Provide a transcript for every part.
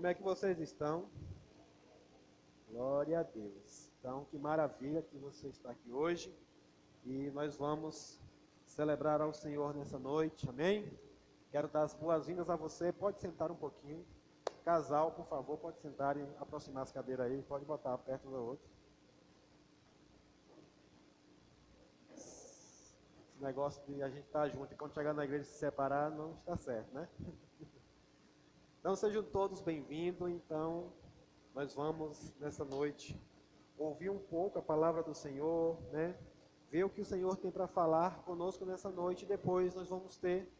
Como é que vocês estão? Glória a Deus. Então, que maravilha que você está aqui hoje. E nós vamos celebrar ao Senhor nessa noite, amém? Quero dar as boas-vindas a você. Pode sentar um pouquinho. Casal, por favor, pode sentar e aproximar as cadeiras aí. Pode botar perto um do outro. Esse negócio de a gente estar junto e quando chegar na igreja se separar, não está certo, né? Então, sejam todos bem-vindos. Então, nós vamos, nessa noite, ouvir um pouco a palavra do Senhor, né? Ver o que o Senhor tem para falar conosco nessa noite. E depois nós vamos ter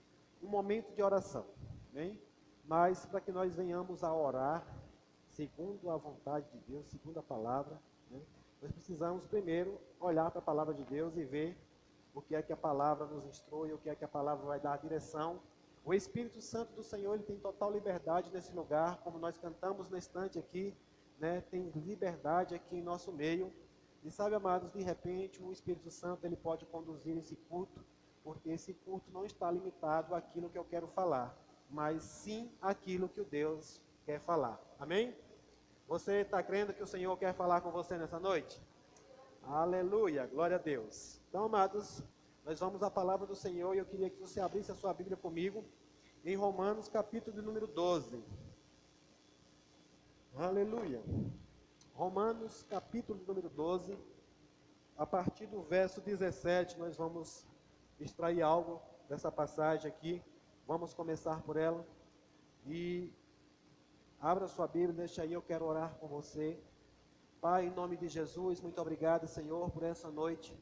um momento de oração, amém? Mas para que nós venhamos a orar, segundo a vontade de Deus, segundo a palavra, né? Nós precisamos primeiro olhar para a palavra de Deus e ver o que é que a palavra nos instrui, o que é que a palavra vai dar a direção. O Espírito Santo do Senhor, ele tem total liberdade nesse lugar, como nós cantamos na estante aqui, né? Tem liberdade aqui em nosso meio. E sabe, amados, de repente o Espírito Santo, ele pode conduzir esse culto, porque esse culto não está limitado àquilo que eu quero falar, mas sim àquilo que o Deus quer falar. Amém? Você está crendo que o Senhor quer falar com você nessa noite? Aleluia, glória a Deus. Então, amados, nós vamos à palavra do Senhor e eu queria que você abrisse a sua Bíblia comigo em Romanos capítulo de número 12. Aleluia. Romanos capítulo de número 12, a partir do verso 17, nós vamos extrair algo dessa passagem aqui. Vamos começar por ela. E abra sua Bíblia, deixa aí, eu quero orar com você. Pai, em nome de Jesus, muito obrigado, Senhor, por essa noite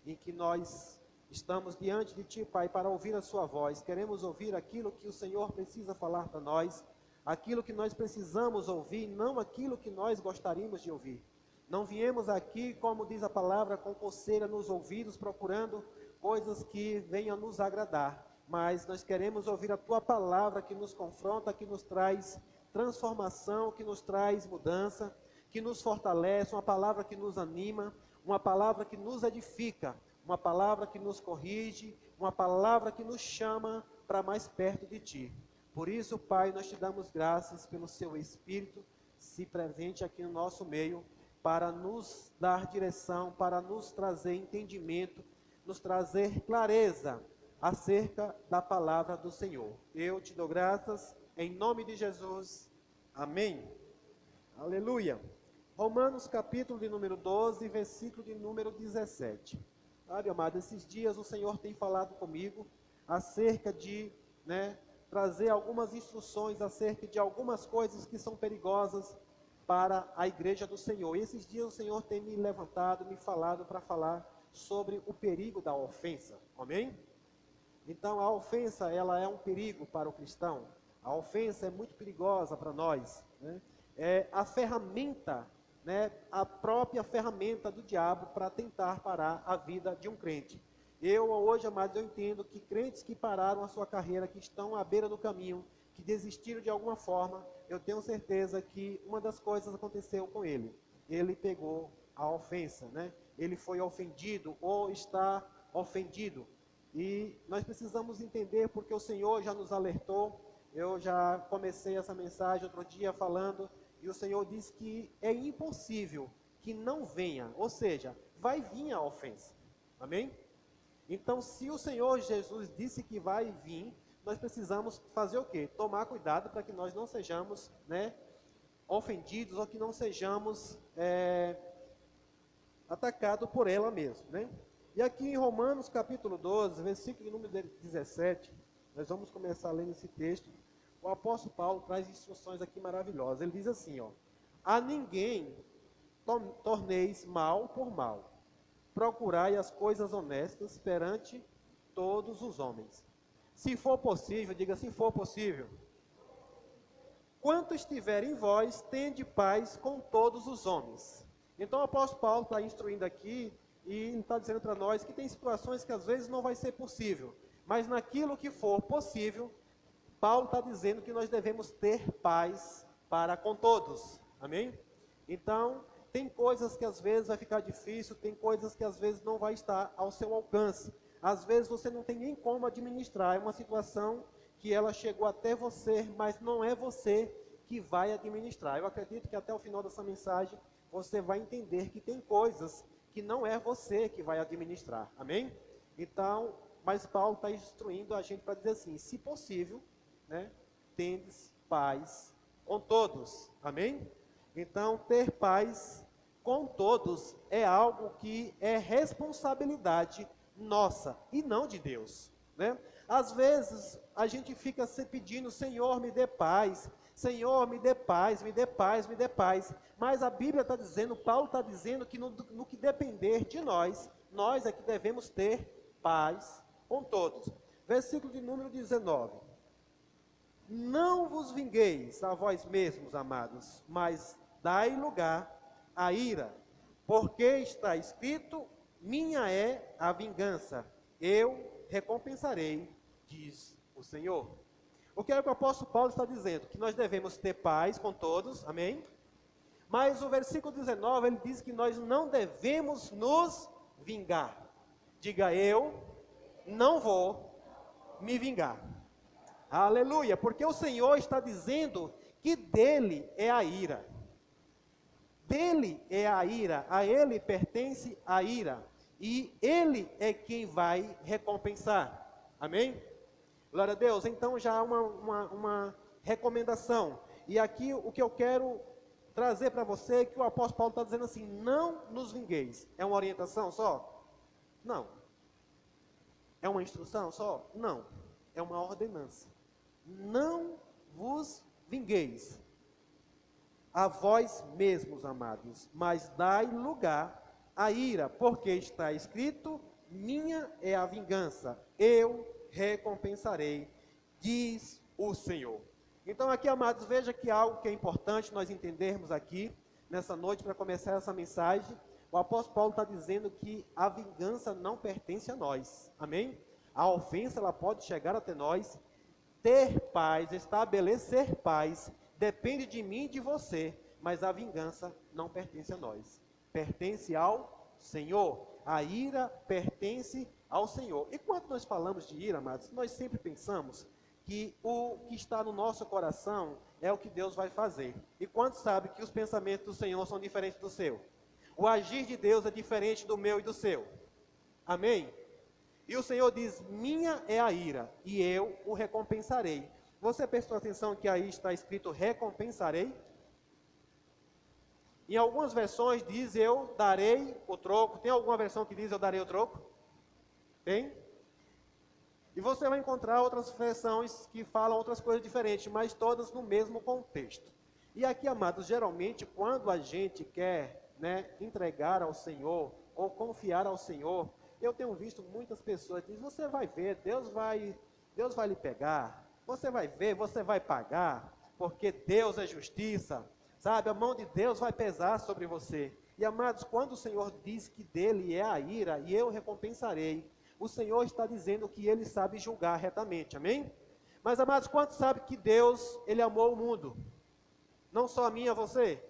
em que nós estamos diante de Ti, Pai, para ouvir a Sua voz. Queremos ouvir aquilo que o Senhor precisa falar para nós, aquilo que nós precisamos ouvir, não aquilo que nós gostaríamos de ouvir. Não viemos aqui, como diz a palavra, com coceira nos ouvidos, procurando coisas que venham nos agradar, mas nós queremos ouvir a Tua palavra que nos confronta, que nos traz transformação, que nos traz mudança, que nos fortalece, uma palavra que nos anima, uma palavra que nos edifica, uma palavra que nos corrige, uma palavra que nos chama para mais perto de Ti. Por isso, Pai, nós Te damos graças pelo Seu Espírito, se presente aqui no nosso meio, para nos dar direção, para nos trazer entendimento, nos trazer clareza acerca da palavra do Senhor. Eu Te dou graças, em nome de Jesus. Amém. Aleluia. Romanos capítulo de número 12, versículo de número 17. Sabe, amado, esses dias o Senhor tem falado comigo acerca de, trazer algumas instruções acerca de algumas coisas que são perigosas para a igreja do Senhor. E esses dias o Senhor tem me levantado, me falado para falar sobre o perigo da ofensa. Amém? Então a ofensa, ela é um perigo para o cristão. A ofensa é muito perigosa para nós, né? É a ferramenta, a própria ferramenta do diabo para tentar parar a vida de um crente. Hoje, amados, eu entendo que crentes que pararam a sua carreira, que estão à beira do caminho, que desistiram de alguma forma, eu tenho certeza que uma das coisas aconteceu com ele. Ele pegou a ofensa, Ele foi ofendido ou está ofendido. E nós precisamos entender, porque o Senhor já nos alertou. Eu já comecei essa mensagem outro dia falando, e o Senhor diz que é impossível que não venha, ou seja, vai vir a ofensa. Amém? Então, se o Senhor Jesus disse que vai vir, nós precisamos fazer o quê? Tomar cuidado para que nós não sejamos, ofendidos, ou que não sejamos atacados por ela mesmo, E aqui em Romanos capítulo 12, versículo número 17, nós vamos começar lendo esse texto. O apóstolo Paulo traz instruções aqui maravilhosas. Ele diz assim, a ninguém torneis mal por mal. Procurai as coisas honestas perante todos os homens. Se for possível, diga, se for possível. Quanto estiver em vós, tende paz com todos os homens. Então o apóstolo Paulo está instruindo aqui, e ele está dizendo para nós que tem situações que às vezes não vai ser possível, mas naquilo que for possível, Paulo está dizendo que nós devemos ter paz para com todos. Amém? Então, tem coisas que às vezes vai ficar difícil, tem coisas que às vezes não vai estar ao seu alcance. Às vezes você não tem nem como administrar, é uma situação que ela chegou até você, mas não é você que vai administrar. Eu acredito que até o final dessa mensagem você vai entender que tem coisas que não é você que vai administrar. Amém? Então, mas Paulo está instruindo a gente para dizer assim, se possível, né, tendes paz com todos. Amém? Então, ter paz com todos é algo que é responsabilidade nossa e não de Deus, né? Às vezes a gente fica se pedindo, Senhor, me dê paz, Senhor, me dê paz, me dê paz, me dê paz. Mas a Bíblia está dizendo, Paulo está dizendo que no que depender de nós, nós é que devemos ter paz com todos. Versículo de número 19. Não vos vingueis a vós mesmos, amados, mas dai lugar à ira, porque está escrito, minha é a vingança, eu recompensarei, diz o Senhor. O que é que o apóstolo Paulo está dizendo? Que nós devemos ter paz com todos, amém? Mas o versículo 19, ele diz que nós não devemos nos vingar. Diga, eu não vou me vingar. Aleluia, porque o Senhor está dizendo que dele é a ira. Dele é a ira, a ele pertence a ira. E ele é quem vai recompensar. Amém? Glória a Deus. Então já há uma recomendação. E aqui o que eu quero trazer para você é que o apóstolo Paulo está dizendo assim, não nos vingueis. É uma orientação só? Não. É uma instrução só? Não. É uma ordenança. Não vos vingueis a vós mesmos, amados, mas dai lugar à ira, porque está escrito, minha é a vingança, eu recompensarei, diz o Senhor. Então aqui, amados, veja que algo que é importante nós entendermos aqui, nessa noite, para começar essa mensagem, o apóstolo Paulo está dizendo que a vingança não pertence a nós, amém? A ofensa, ela pode chegar até nós. Ter paz, estabelecer paz, depende de mim e de você, mas a vingança não pertence a nós, pertence ao Senhor. A ira pertence ao Senhor. E quando nós falamos de ira, amados, nós sempre pensamos que o que está no nosso coração é o que Deus vai fazer. E quantos sabe que os pensamentos do Senhor são diferentes do seu? O agir de Deus é diferente do meu e do seu. Amém? E o Senhor diz, minha é a ira, e eu o recompensarei. Você prestou atenção que aí está escrito recompensarei? Em algumas versões diz eu darei o troco. Tem alguma versão que diz eu darei o troco? Tem? E você vai encontrar outras versões que falam outras coisas diferentes, mas todas no mesmo contexto. E aqui, amados, geralmente quando a gente quer, entregar ao Senhor, ou confiar ao Senhor, eu tenho visto muitas pessoas dizem, você vai ver, Deus vai lhe pegar, você vai ver, você vai pagar, porque Deus é justiça, sabe, a mão de Deus vai pesar sobre você. E amados, quando o Senhor diz que dele é a ira, e eu recompensarei, o Senhor está dizendo que ele sabe julgar retamente, amém? Mas amados, quantos sabem que Deus, ele amou o mundo? Não só a mim e a você,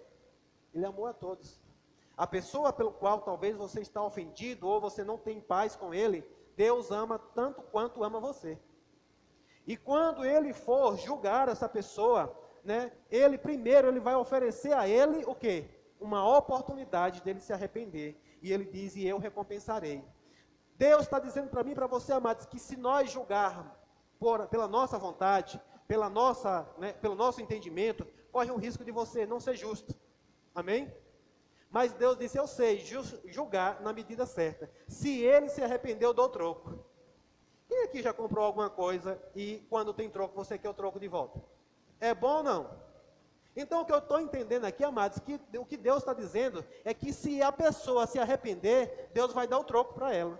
ele amou a todos. A pessoa pelo qual talvez você está ofendido, ou você não tem paz com ele, Deus ama tanto quanto ama você. E quando ele for julgar essa pessoa, ele primeiro ele vai oferecer a ele o quê? Uma oportunidade dele se arrepender. E ele diz, e eu recompensarei. Deus está dizendo para mim e para você, amados, que se nós julgarmos pela nossa vontade, pelo nosso entendimento, corre o risco de você não ser justo. Amém? Mas Deus disse, eu sei julgar na medida certa. Se ele se arrependeu, eu dou troco. Quem aqui já comprou alguma coisa e quando tem troco, você quer o troco de volta? É bom ou não? Então o que eu estou entendendo aqui, amados, que o que Deus está dizendo é que se a pessoa se arrepender, Deus vai dar o troco para ela.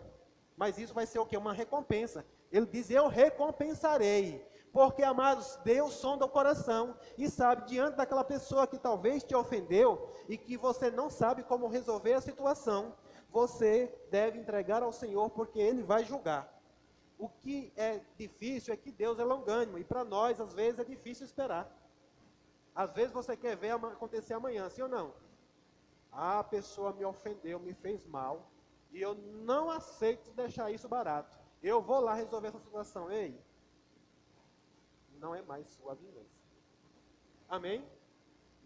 Mas isso vai ser o quê? Uma recompensa. Ele diz, eu recompensarei. Porque, amados, Deus sonda o coração e sabe, diante daquela pessoa que talvez te ofendeu e que você não sabe como resolver a situação, você deve entregar ao Senhor porque Ele vai julgar. O que é difícil é que Deus é longânimo e para nós, às vezes, é difícil esperar. Às vezes você quer ver acontecer amanhã, sim ou não? A pessoa me ofendeu, me fez mal e eu não aceito deixar isso barato. Eu vou lá resolver essa situação. Ei, não é mais sua vingança. Amém?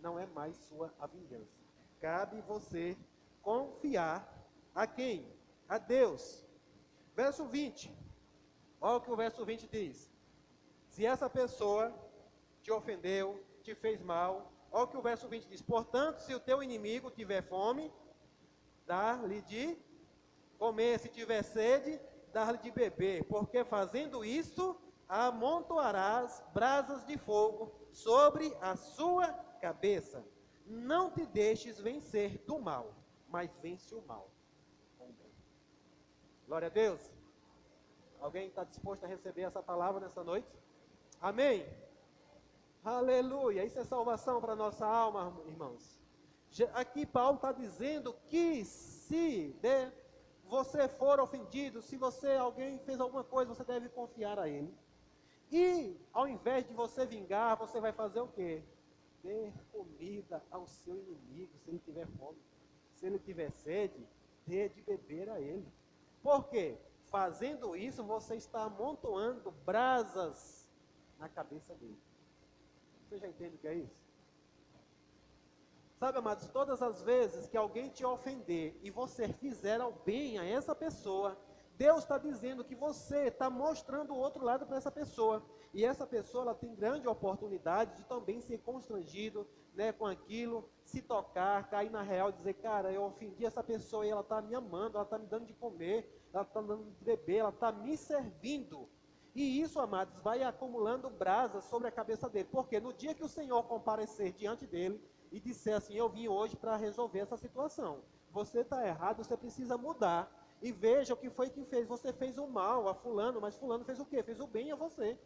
não é mais sua a vingança. Cabe você confiar a quem? A Deus. Verso 20. Olha o que o verso 20 diz. Se essa pessoa te ofendeu, te fez mal, olha o que o verso 20 diz. Portanto, se o teu inimigo tiver fome, dá-lhe de comer. Se tiver sede, dá-lhe de beber. Porque fazendo isto, amontoarás brasas de fogo sobre a sua cabeça. Não te deixes vencer do mal, mas vence o mal com o bem. Glória a Deus. Alguém está disposto a receber essa palavra nessa noite? Amém? Aleluia. Isso é salvação para a nossa alma, irmãos. Aqui Paulo está dizendo que se você for ofendido, se alguém fez alguma coisa, você deve confiar a ele. E ao invés de você vingar, você vai fazer o quê? Dê comida ao seu inimigo, se ele tiver fome. Se ele tiver sede, dê de beber a ele. Por quê? Fazendo isso, você está amontoando brasas na cabeça dele. Você já entende o que é isso? Sabe, amados, todas as vezes que alguém te ofender e você fizer o bem a essa pessoa, Deus está dizendo que você está mostrando o outro lado para essa pessoa. E essa pessoa, ela tem grande oportunidade de também ser constrangido, né, com aquilo, se tocar, cair na real, dizer, cara, eu ofendi essa pessoa e ela está me amando, ela está me dando de comer, ela está me dando de beber, ela está me servindo. E isso, amados, vai acumulando brasas sobre a cabeça dele. Porque no dia que o Senhor comparecer diante dele e disser assim, eu vim hoje para resolver essa situação. Você está errado, você precisa mudar. E veja o que foi que fez. Você fez o mal a fulano, mas fulano fez o quê? Fez o bem a você.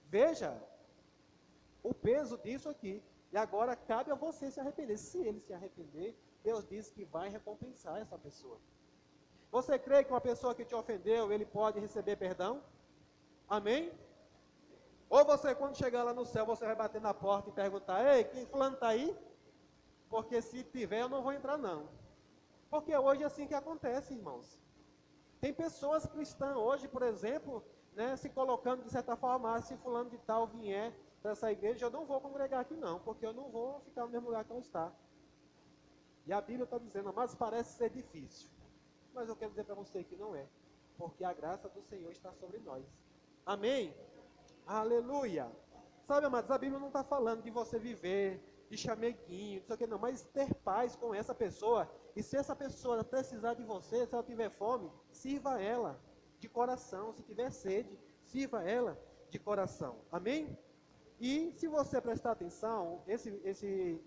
Veja o peso disso aqui. E agora cabe a você se arrepender. Se ele se arrepender, Deus diz que vai recompensar essa pessoa. Você crê que uma pessoa que te ofendeu, ele pode receber perdão? Amém? Ou você, quando chegar lá no céu, você vai bater na porta e perguntar, ei, quem fulano está aí? Porque se tiver, eu não vou entrar não. Porque hoje é assim que acontece, irmãos. Tem pessoas cristãs hoje, por exemplo, né, se colocando de certa forma, se fulano de tal vier para essa igreja, eu não vou congregar aqui não, porque eu não vou ficar no mesmo lugar que eu está. E a Bíblia está dizendo, mas parece ser difícil. Mas eu quero dizer para você que não é, porque a graça do Senhor está sobre nós. Amém? Aleluia. Sabe, amados, a Bíblia não está falando de você viver de chameguinho, não sei o que não, mas ter paz com essa pessoa. E se essa pessoa precisar de você, se ela tiver fome, sirva ela de coração. Se tiver sede, sirva ela de coração. Amém? E se você prestar atenção, esse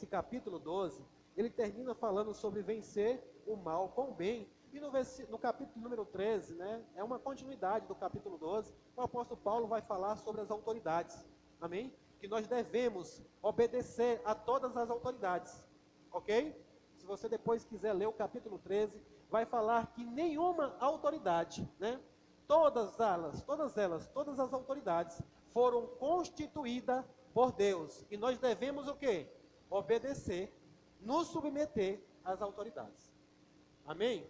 capítulo 12, ele termina falando sobre vencer o mal com o bem. E no capítulo número 13, né, é uma continuidade do capítulo 12, o apóstolo Paulo vai falar sobre as autoridades. Amém? Que nós devemos obedecer a todas as autoridades. Ok? Se você depois quiser ler o capítulo 13, vai falar que nenhuma autoridade, né, todas as autoridades foram constituídas por Deus. E nós devemos o quê? Obedecer, nos submeter às autoridades. Amém?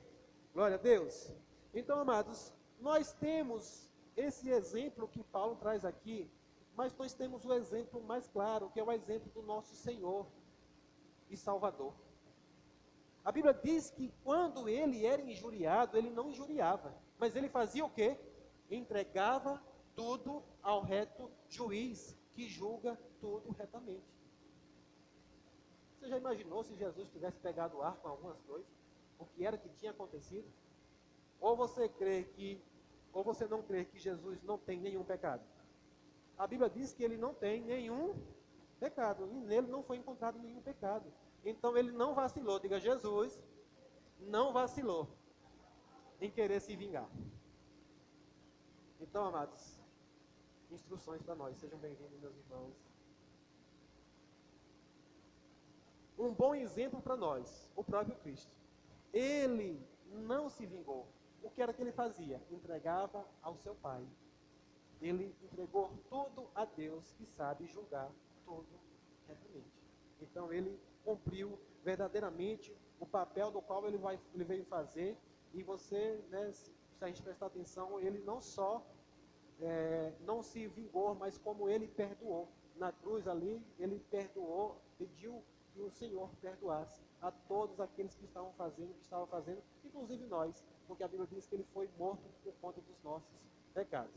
Glória a Deus. Então, amados, nós temos esse exemplo que Paulo traz aqui, mas nós temos o exemplo mais claro, que é o exemplo do nosso Senhor e Salvador. A Bíblia diz que quando ele era injuriado, ele não injuriava, mas ele fazia o quê? Entregava tudo ao reto juiz, que julga tudo retamente. Você já imaginou se Jesus tivesse pegado o ar com algumas coisas? O que era que tinha acontecido? Ou você não crê que Jesus não tem nenhum pecado? A Bíblia diz que ele não tem nenhum pecado, e nele não foi encontrado nenhum pecado. Então ele não vacilou, diga, Jesus não vacilou em querer se vingar. Então, amados, instruções para nós, sejam bem-vindos, meus irmãos. Um bom exemplo para nós, o próprio Cristo. Ele não se vingou. O que era que ele fazia? Entregava ao seu Pai. Ele entregou tudo a Deus, que sabe julgar tudo retamente. Então ele cumpriu verdadeiramente o papel do qual ele veio fazer. E você, né, se a gente prestar atenção, ele não só não se vingou, mas como ele perdoou. na cruz ali, ele perdoou, pediu que o Senhor perdoasse a todos aqueles que estavam fazendo, inclusive nós, porque a Bíblia diz que ele foi morto por conta dos nossos pecados.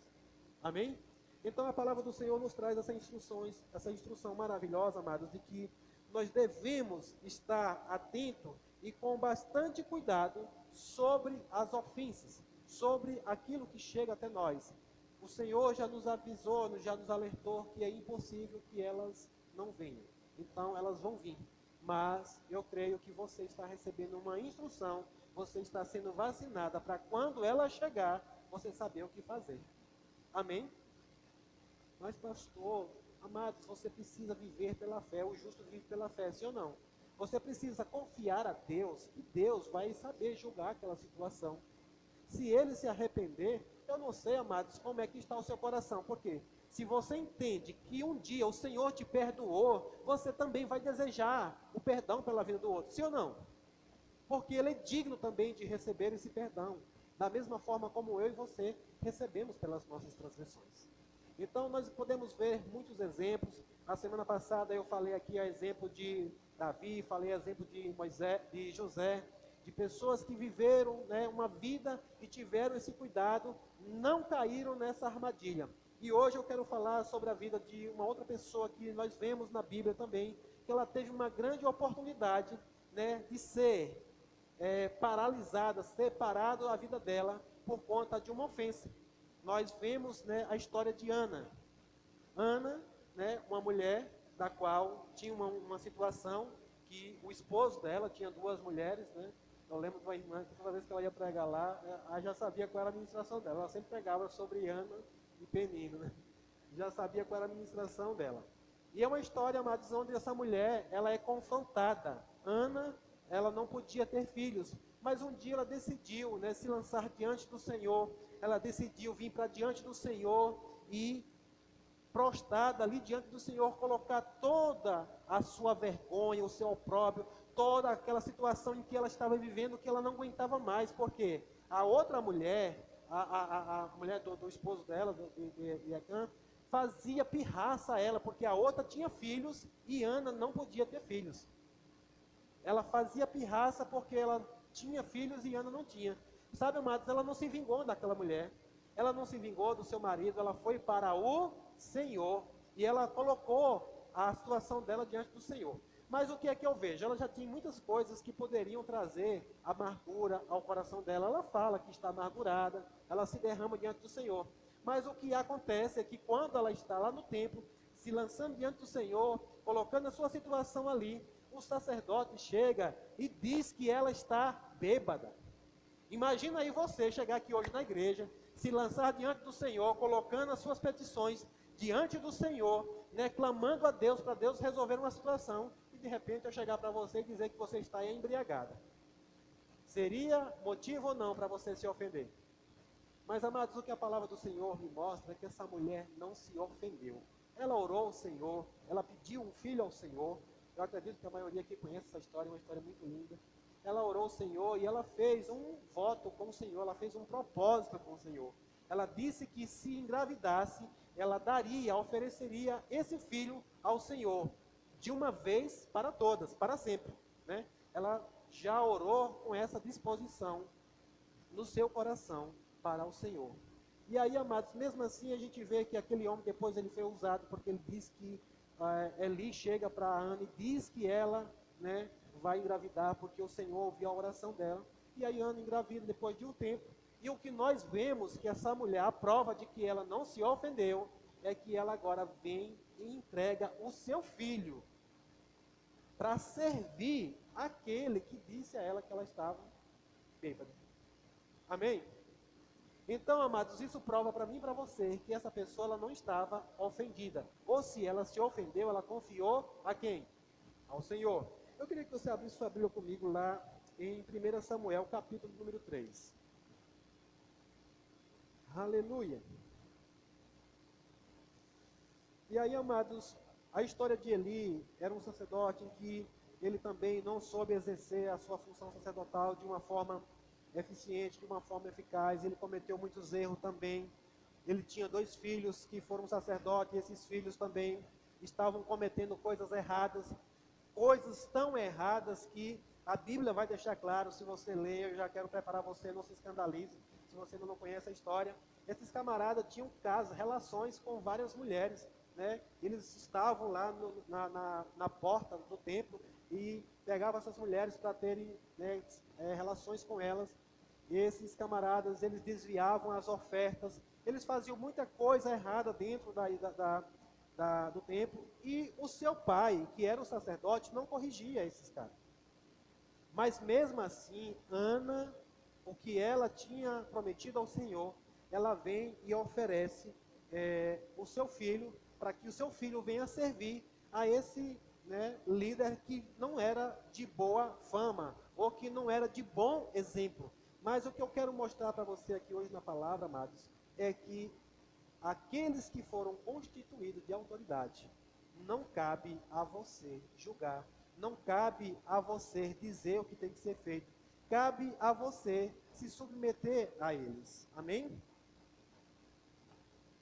Amém? Então a palavra do Senhor nos traz essa instrução maravilhosa, amados, de que nós devemos estar atentos e com bastante cuidado sobre as ofensas, sobre aquilo que chega até nós. O Senhor já nos avisou, já nos alertou que é impossível que elas não venham. Então elas vão vir. Mas eu creio que você está recebendo uma instrução, você está sendo vacinada para quando ela chegar, você saber o que fazer. Amém? Mas pastor, amados, você precisa viver pela fé, o justo vive pela fé, sim ou não? Você precisa confiar a Deus, que Deus vai saber julgar aquela situação. Se ele se arrepender, eu não sei, amados, como é que está o seu coração, porque se você entende que um dia o Senhor te perdoou, você também vai desejar o perdão pela vida do outro, sim ou não? Porque ele é digno também de receber esse perdão, da mesma forma como eu e você recebemos pelas nossas transgressões. Então nós podemos ver muitos exemplos. A semana passada eu falei aqui a exemplo de Davi, falei a exemplo de Moisés, de José, de pessoas que viveram, né, uma vida e tiveram esse cuidado, não caíram nessa armadilha. E hoje eu quero falar sobre a vida de uma outra pessoa que nós vemos na Bíblia também, que ela teve uma grande oportunidade, né, de ser paralisada, separado a vida dela por conta de uma ofensa. Nós vemos, né, a história de Ana. Ana, né, uma mulher da qual tinha uma situação que o esposo dela tinha duas mulheres, né? Eu lembro de uma irmã que toda vez que ela ia pregar lá, ela já sabia qual era a ministração dela. Ela sempre pregava sobre Ana e Penino, né? Já sabia qual era a ministração dela. E é uma história, amados, onde essa mulher, ela é confrontada. Ana, ela não podia ter filhos, mas um dia ela decidiu, né, se lançar diante do Senhor. Ela decidiu vir para diante do Senhor e, prostrada ali diante do Senhor, colocar toda a sua vergonha, o seu opróbrio, toda aquela situação em que ela estava vivendo, que ela não aguentava mais, porque a outra mulher, a mulher do esposo dela, de Acã, fazia pirraça a ela, porque a outra tinha filhos e Ana não podia ter filhos. Ela fazia pirraça porque ela tinha filhos e Ana não tinha. Sabe, amados, ela não se vingou daquela mulher, ela não se vingou do seu marido, ela foi para o Senhor e ela colocou a situação dela diante do Senhor. Mas o que é que eu vejo? Ela já tinha muitas coisas que poderiam trazer amargura ao coração dela. Ela fala que está amargurada, ela se derrama diante do Senhor. Mas o que acontece é que quando ela está lá no templo, se lançando diante do Senhor, colocando a sua situação ali, o sacerdote chega e diz que ela está bêbada. Imagina aí você chegar aqui hoje na igreja, se lançar diante do Senhor, colocando as suas petições diante do Senhor, né, clamando a Deus para Deus resolver uma situação, e de repente eu chegar para você e dizer que você está embriagada. Seria motivo ou não para você se ofender? Mas, amados, o que a palavra do Senhor me mostra é que essa mulher não se ofendeu. Ela orou ao Senhor, ela pediu um filho ao Senhor. Eu acredito que a maioria aqui conhece essa história, é uma história muito linda. Ela orou ao Senhor e ela fez um voto com o Senhor, ela fez um propósito com o Senhor. Ela disse que se engravidasse, ela daria, ofereceria esse filho ao Senhor, de uma vez para todas, para sempre, né? Ela já orou com essa disposição no seu coração para o Senhor. E aí, amados, mesmo assim a gente vê que aquele homem depois ele foi usado, porque ele diz que Eli chega para Ana e diz que ela, né, vai engravidar, porque o Senhor ouviu a oração dela. E aí Ana engravida depois de um tempo. E o que nós vemos que essa mulher, a prova de que ela não se ofendeu, é que ela agora vem e entrega o seu filho para servir aquele que disse a ela que ela estava bêbada. Amém? Então, amados, isso prova para mim e para você que essa pessoa ela não estava ofendida. Ou se ela se ofendeu, ela confiou a quem? Ao Senhor. Eu queria que você abrisse sua Bíblia comigo lá em 1 Samuel, capítulo número 3. Aleluia. E aí, amados, a história de Eli era um sacerdote em que ele também não soube exercer a sua função sacerdotal de uma forma eficiente, de uma forma eficaz. Ele cometeu muitos erros também. Ele tinha 2 filhos que foram sacerdotes, e esses filhos também estavam cometendo coisas erradas, coisas tão erradas que a Bíblia vai deixar claro. Se você ler, eu já quero preparar você, não se escandalize, se você não conhece a história. Esses camaradas tinham casos, relações com várias mulheres, né? Eles estavam lá na porta do templo e pegavam essas mulheres para terem, né, relações com elas. E esses camaradas, eles desviavam as ofertas, eles faziam muita coisa errada dentro do templo, e o seu pai, que era o sacerdote, não corrigia esses caras. Mas mesmo assim, Ana, o que ela tinha prometido ao Senhor, ela vem e oferece o seu filho, para que o seu filho venha servir a esse, né, líder que não era de boa fama, ou que não era de bom exemplo. Mas o que eu quero mostrar para você aqui hoje na palavra, amados, é que aqueles que foram constituídos de autoridade, não cabe a você julgar, não cabe a você dizer o que tem que ser feito, cabe a você se submeter a eles. Amém?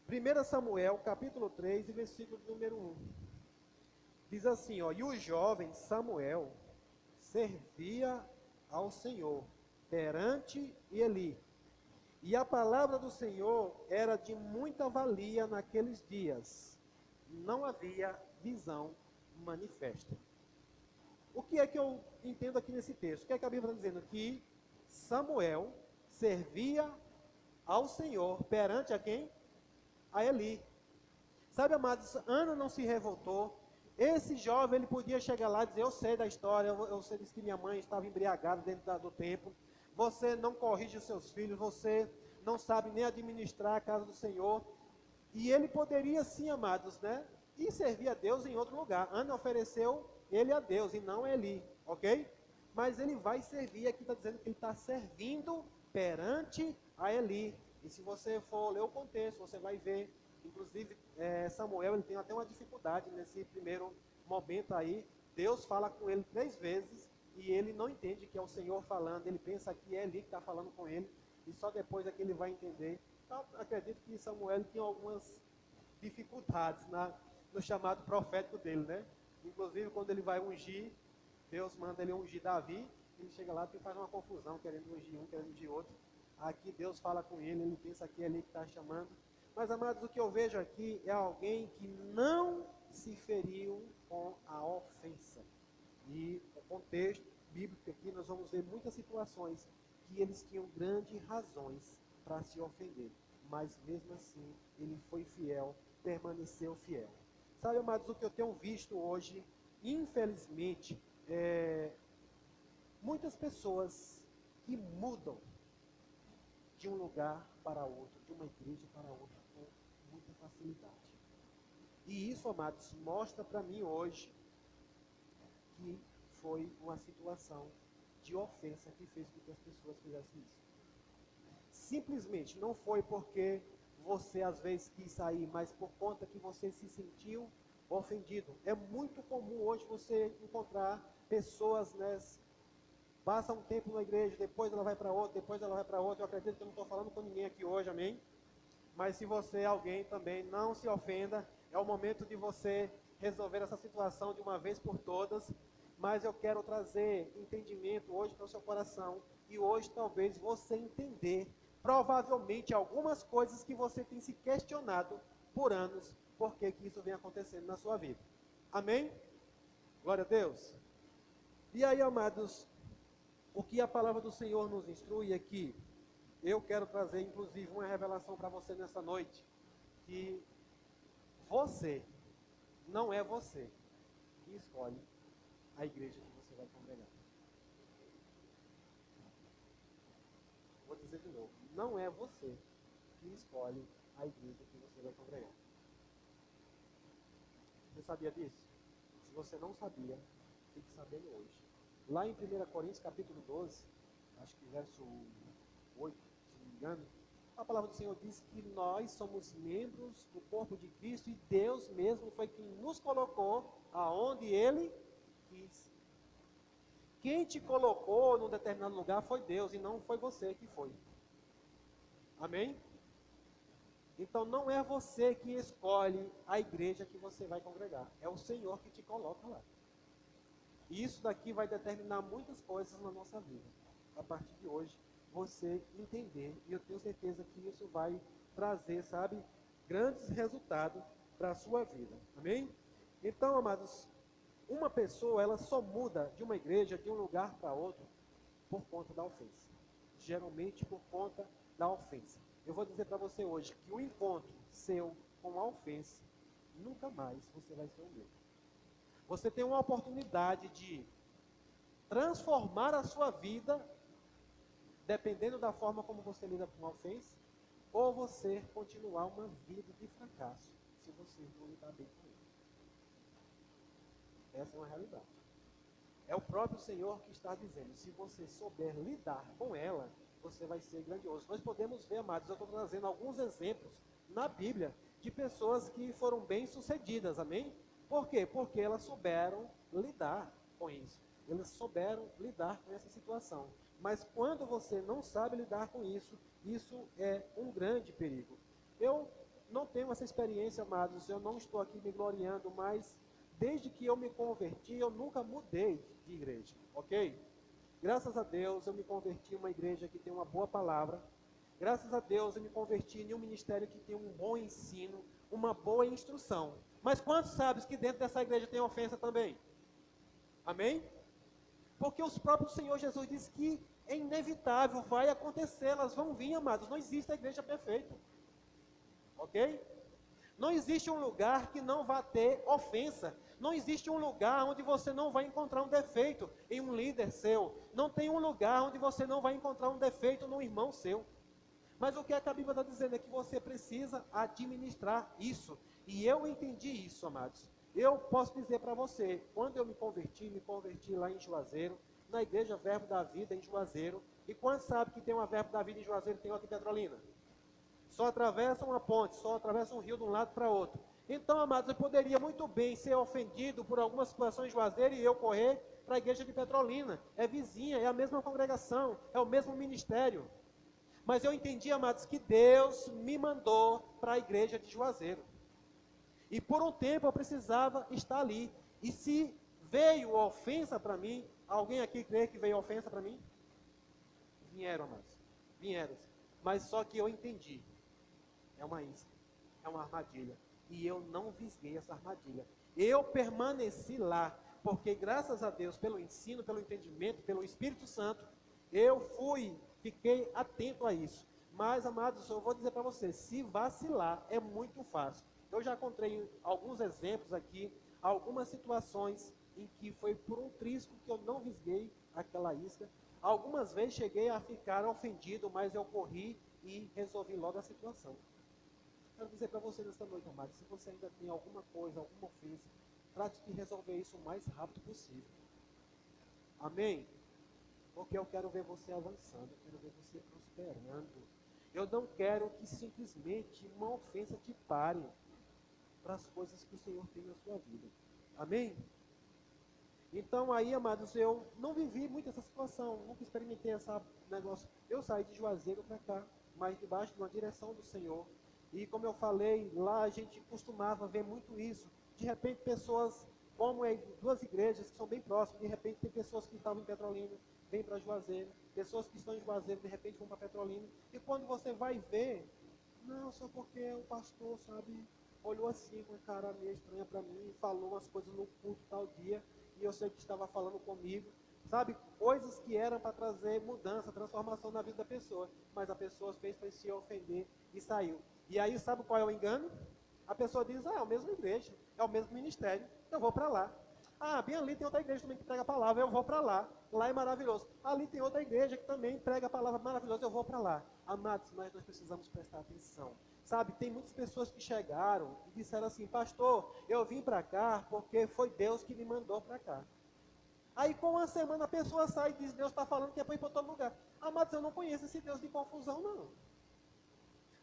1 Samuel, capítulo 3, e versículo número 1. Diz assim, ó: e o jovem Samuel servia ao Senhor perante Eli. E a palavra do Senhor era de muita valia naqueles dias. Não havia visão manifesta. O que é que eu entendo aqui nesse texto? O que é que a Bíblia está dizendo? Que Samuel servia ao Senhor perante a quem? A Eli. Sabe, amados, Ana não se revoltou. Esse jovem, ele podia chegar lá e dizer: eu sei da história, eu sei disso, que minha mãe estava embriagada dentro do templo. Você não corrige os seus filhos, você não sabe nem administrar a casa do Senhor. E ele poderia sim, amados, né, e servir a Deus em outro lugar. Ana ofereceu ele a Deus e não a Eli, ok? Mas ele vai servir, aqui está dizendo que ele está servindo perante a Eli. E se você for ler o contexto, você vai ver, inclusive, Samuel, ele tem até uma dificuldade nesse primeiro momento aí. Deus fala com ele 3 vezes e ele não entende que é o Senhor falando, ele pensa que é Eli que está falando com ele, e só depois é que ele vai entender. Então, acredito que Samuel tinha algumas dificuldades no chamado profético dele, né? Inclusive, quando ele vai ungir, Deus manda ele ungir Davi, ele chega lá e faz uma confusão, querendo ungir um, querendo ungir outro. Aqui Deus fala com ele, ele pensa que é ele que está chamando. Mas, amados, o que eu vejo aqui é alguém que não se feriu com a ofensa. E o contexto bíblico aqui, nós vamos ver muitas situações que eles tinham grandes razões para se ofender. Mas mesmo assim, ele foi fiel, permaneceu fiel. Sabe, amados, o que eu tenho visto hoje, infelizmente, muitas pessoas que mudam de um lugar para outro, de uma igreja para outra, com muita facilidade. E isso, amados, mostra para mim hoje que foi uma situação de ofensa que fez com que as pessoas fizessem isso. Simplesmente não foi porque você às vezes quis sair, mas por conta que você se sentiu ofendido. É muito comum hoje você encontrar pessoas, né, passa um tempo na igreja, depois ela vai para outra, depois ela vai para outra. Eu acredito que eu não estou falando com ninguém aqui hoje, amém? Mas se você é alguém também, não se ofenda, é o momento de você resolver essa situação de uma vez por todas. Mas eu quero trazer entendimento hoje para o seu coração, e hoje talvez você entender, provavelmente, algumas coisas que você tem se questionado por anos, por que isso vem acontecendo na sua vida. Amém? Glória a Deus. E aí, amados, o que a palavra do Senhor nos instrui é que eu quero trazer, inclusive, uma revelação para você nessa noite, que você, não é você que escolhe a igreja que você vai congregar. Vou dizer de novo, não é você que escolhe a igreja que você vai congregar. Você sabia disso? Se você não sabia, fique sabendo hoje. Lá em 1 Coríntios capítulo 12, acho que verso 8, se não me engano, a palavra do Senhor diz que nós somos membros do corpo de Cristo, e Deus mesmo foi quem nos colocou aonde Ele quis. Quem te colocou num determinado lugar foi Deus, e não foi você que foi. Amém? Então não é você que escolhe a igreja que você vai congregar, é o Senhor que te coloca lá. E isso daqui vai determinar muitas coisas na nossa vida. A partir de hoje, você entender, e eu tenho certeza que isso vai trazer, sabe, grandes resultados para a sua vida. Amém? Então, amados, uma pessoa, ela só muda de uma igreja, de um lugar para outro, por conta da ofensa. Geralmente por conta da ofensa. Eu vou dizer para você hoje que o encontro seu com a ofensa, nunca mais você vai ser o mesmo. Você tem uma oportunidade de transformar a sua vida, dependendo da forma como você lida com a ofensa, ou você continuar uma vida de fracasso, se você não lidar bem com ele. Essa é uma realidade. É o próprio Senhor que está dizendo, se você souber lidar com ela, você vai ser grandioso. Nós podemos ver, amados, eu estou trazendo alguns exemplos na Bíblia de pessoas que foram bem-sucedidas, amém? Por quê? Porque elas souberam lidar com isso. Elas souberam lidar com essa situação. Mas quando você não sabe lidar com isso, isso é um grande perigo. Eu não tenho essa experiência, amados, eu não estou aqui me gloriando, mas desde que eu me converti, eu nunca mudei de igreja, ok? Graças a Deus eu me converti em uma igreja que tem uma boa palavra. Graças a Deus eu me converti em um ministério que tem um bom ensino, uma boa instrução. Mas quantos sabem que dentro dessa igreja tem ofensa também? Amém? Porque o próprio Senhor Jesus disse que é inevitável, vai acontecer, elas vão vir, amados. Não existe a igreja perfeita. Ok? Não existe um lugar que não vá ter ofensa. Não existe um lugar onde você não vai encontrar um defeito em um líder seu. Não tem um lugar onde você não vai encontrar um defeito num irmão seu. Mas o que a Bíblia está dizendo é que você precisa administrar isso. E eu entendi isso, amados. Eu posso dizer para você, quando eu me converti lá em Juazeiro, na igreja Verbo da Vida em Juazeiro. E quando sabe que tem uma Verbo da Vida em Juazeiro e tem outra em Petrolina? Só atravessa uma ponte, só atravessa um rio de um lado para outro. Então, amados, eu poderia muito bem ser ofendido por algumas situações de Juazeiro e eu correr para a igreja de Petrolina. É vizinha, é a mesma congregação, é o mesmo ministério. Mas eu entendi, amados, que Deus me mandou para a igreja de Juazeiro. E por um tempo eu precisava estar ali. E se veio ofensa para mim, alguém aqui crê que veio ofensa para mim? Vieram, amados, vieram. Mas só que eu entendi. É uma isca, é uma armadilha. E eu não visguei essa armadilha. Eu permaneci lá, porque graças a Deus, pelo ensino, pelo entendimento, pelo Espírito Santo, eu fiquei atento a isso. Mas, amados, eu vou dizer para vocês, se vacilar é muito fácil. Eu já encontrei alguns exemplos aqui, algumas situações em que foi por um trisco que eu não visguei aquela isca. Algumas vezes cheguei a ficar ofendido, mas eu corri e resolvi logo a situação. Quero dizer para você nesta noite, amado, se você ainda tem alguma coisa, alguma ofensa, trate de resolver isso o mais rápido possível. Amém? Porque eu quero ver você avançando, eu quero ver você prosperando. Eu não quero que simplesmente uma ofensa te pare para as coisas que o Senhor tem na sua vida. Amém? Então aí, amados, eu não vivi muito essa situação, nunca experimentei esse negócio. Eu saí de Juazeiro para cá, mas debaixo de uma direção do Senhor. E como eu falei, lá a gente costumava ver muito isso. De repente pessoas, como é duas igrejas que são bem próximas, de repente tem pessoas que estavam em Petrolina, vêm para Juazeiro. Pessoas que estão em Juazeiro, de repente vão para Petrolina. E quando você vai ver, não, só porque o pastor, sabe, olhou assim com a cara meio estranha para mim, falou umas coisas no culto tal dia, e eu sei que estava falando comigo. Sabe, coisas que eram para trazer mudança, transformação na vida da pessoa. Mas a pessoa fez para se ofender e saiu. E aí, sabe qual é o engano? A pessoa diz, é a mesma igreja, é o mesmo ministério, eu vou para lá. Ah, bem ali tem outra igreja também que prega a palavra, eu vou para lá. Lá é maravilhoso. Ali tem outra igreja que também prega a palavra maravilhosa, eu vou para lá. Amados, mas nós precisamos prestar atenção. Sabe, tem muitas pessoas que chegaram e disseram assim, pastor, eu vim para cá porque foi Deus que me mandou para cá. Aí com uma semana a pessoa sai e diz, Deus está falando que é para ir para todo lugar. Amados, eu não conheço esse Deus de confusão, não.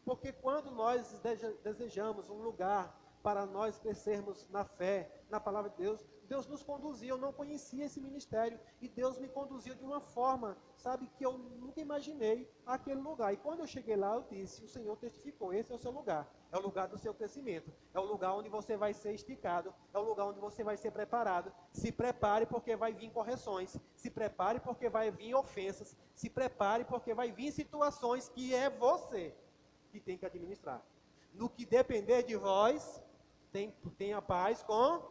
Porque quando nós desejamos um lugar para nós crescermos na fé, na palavra de Deus, Deus nos conduziu, eu não conhecia esse ministério, e Deus me conduziu de uma forma, sabe, que eu nunca imaginei aquele lugar. E quando eu cheguei lá, eu disse, o Senhor testificou, esse é o seu lugar, é o lugar do seu crescimento, é o lugar onde você vai ser esticado, é o lugar onde você vai ser preparado. Se prepare porque vai vir correções, se prepare porque vai vir ofensas, se prepare porque vai vir situações que é você que tem que administrar. No que depender de vós, tenha paz com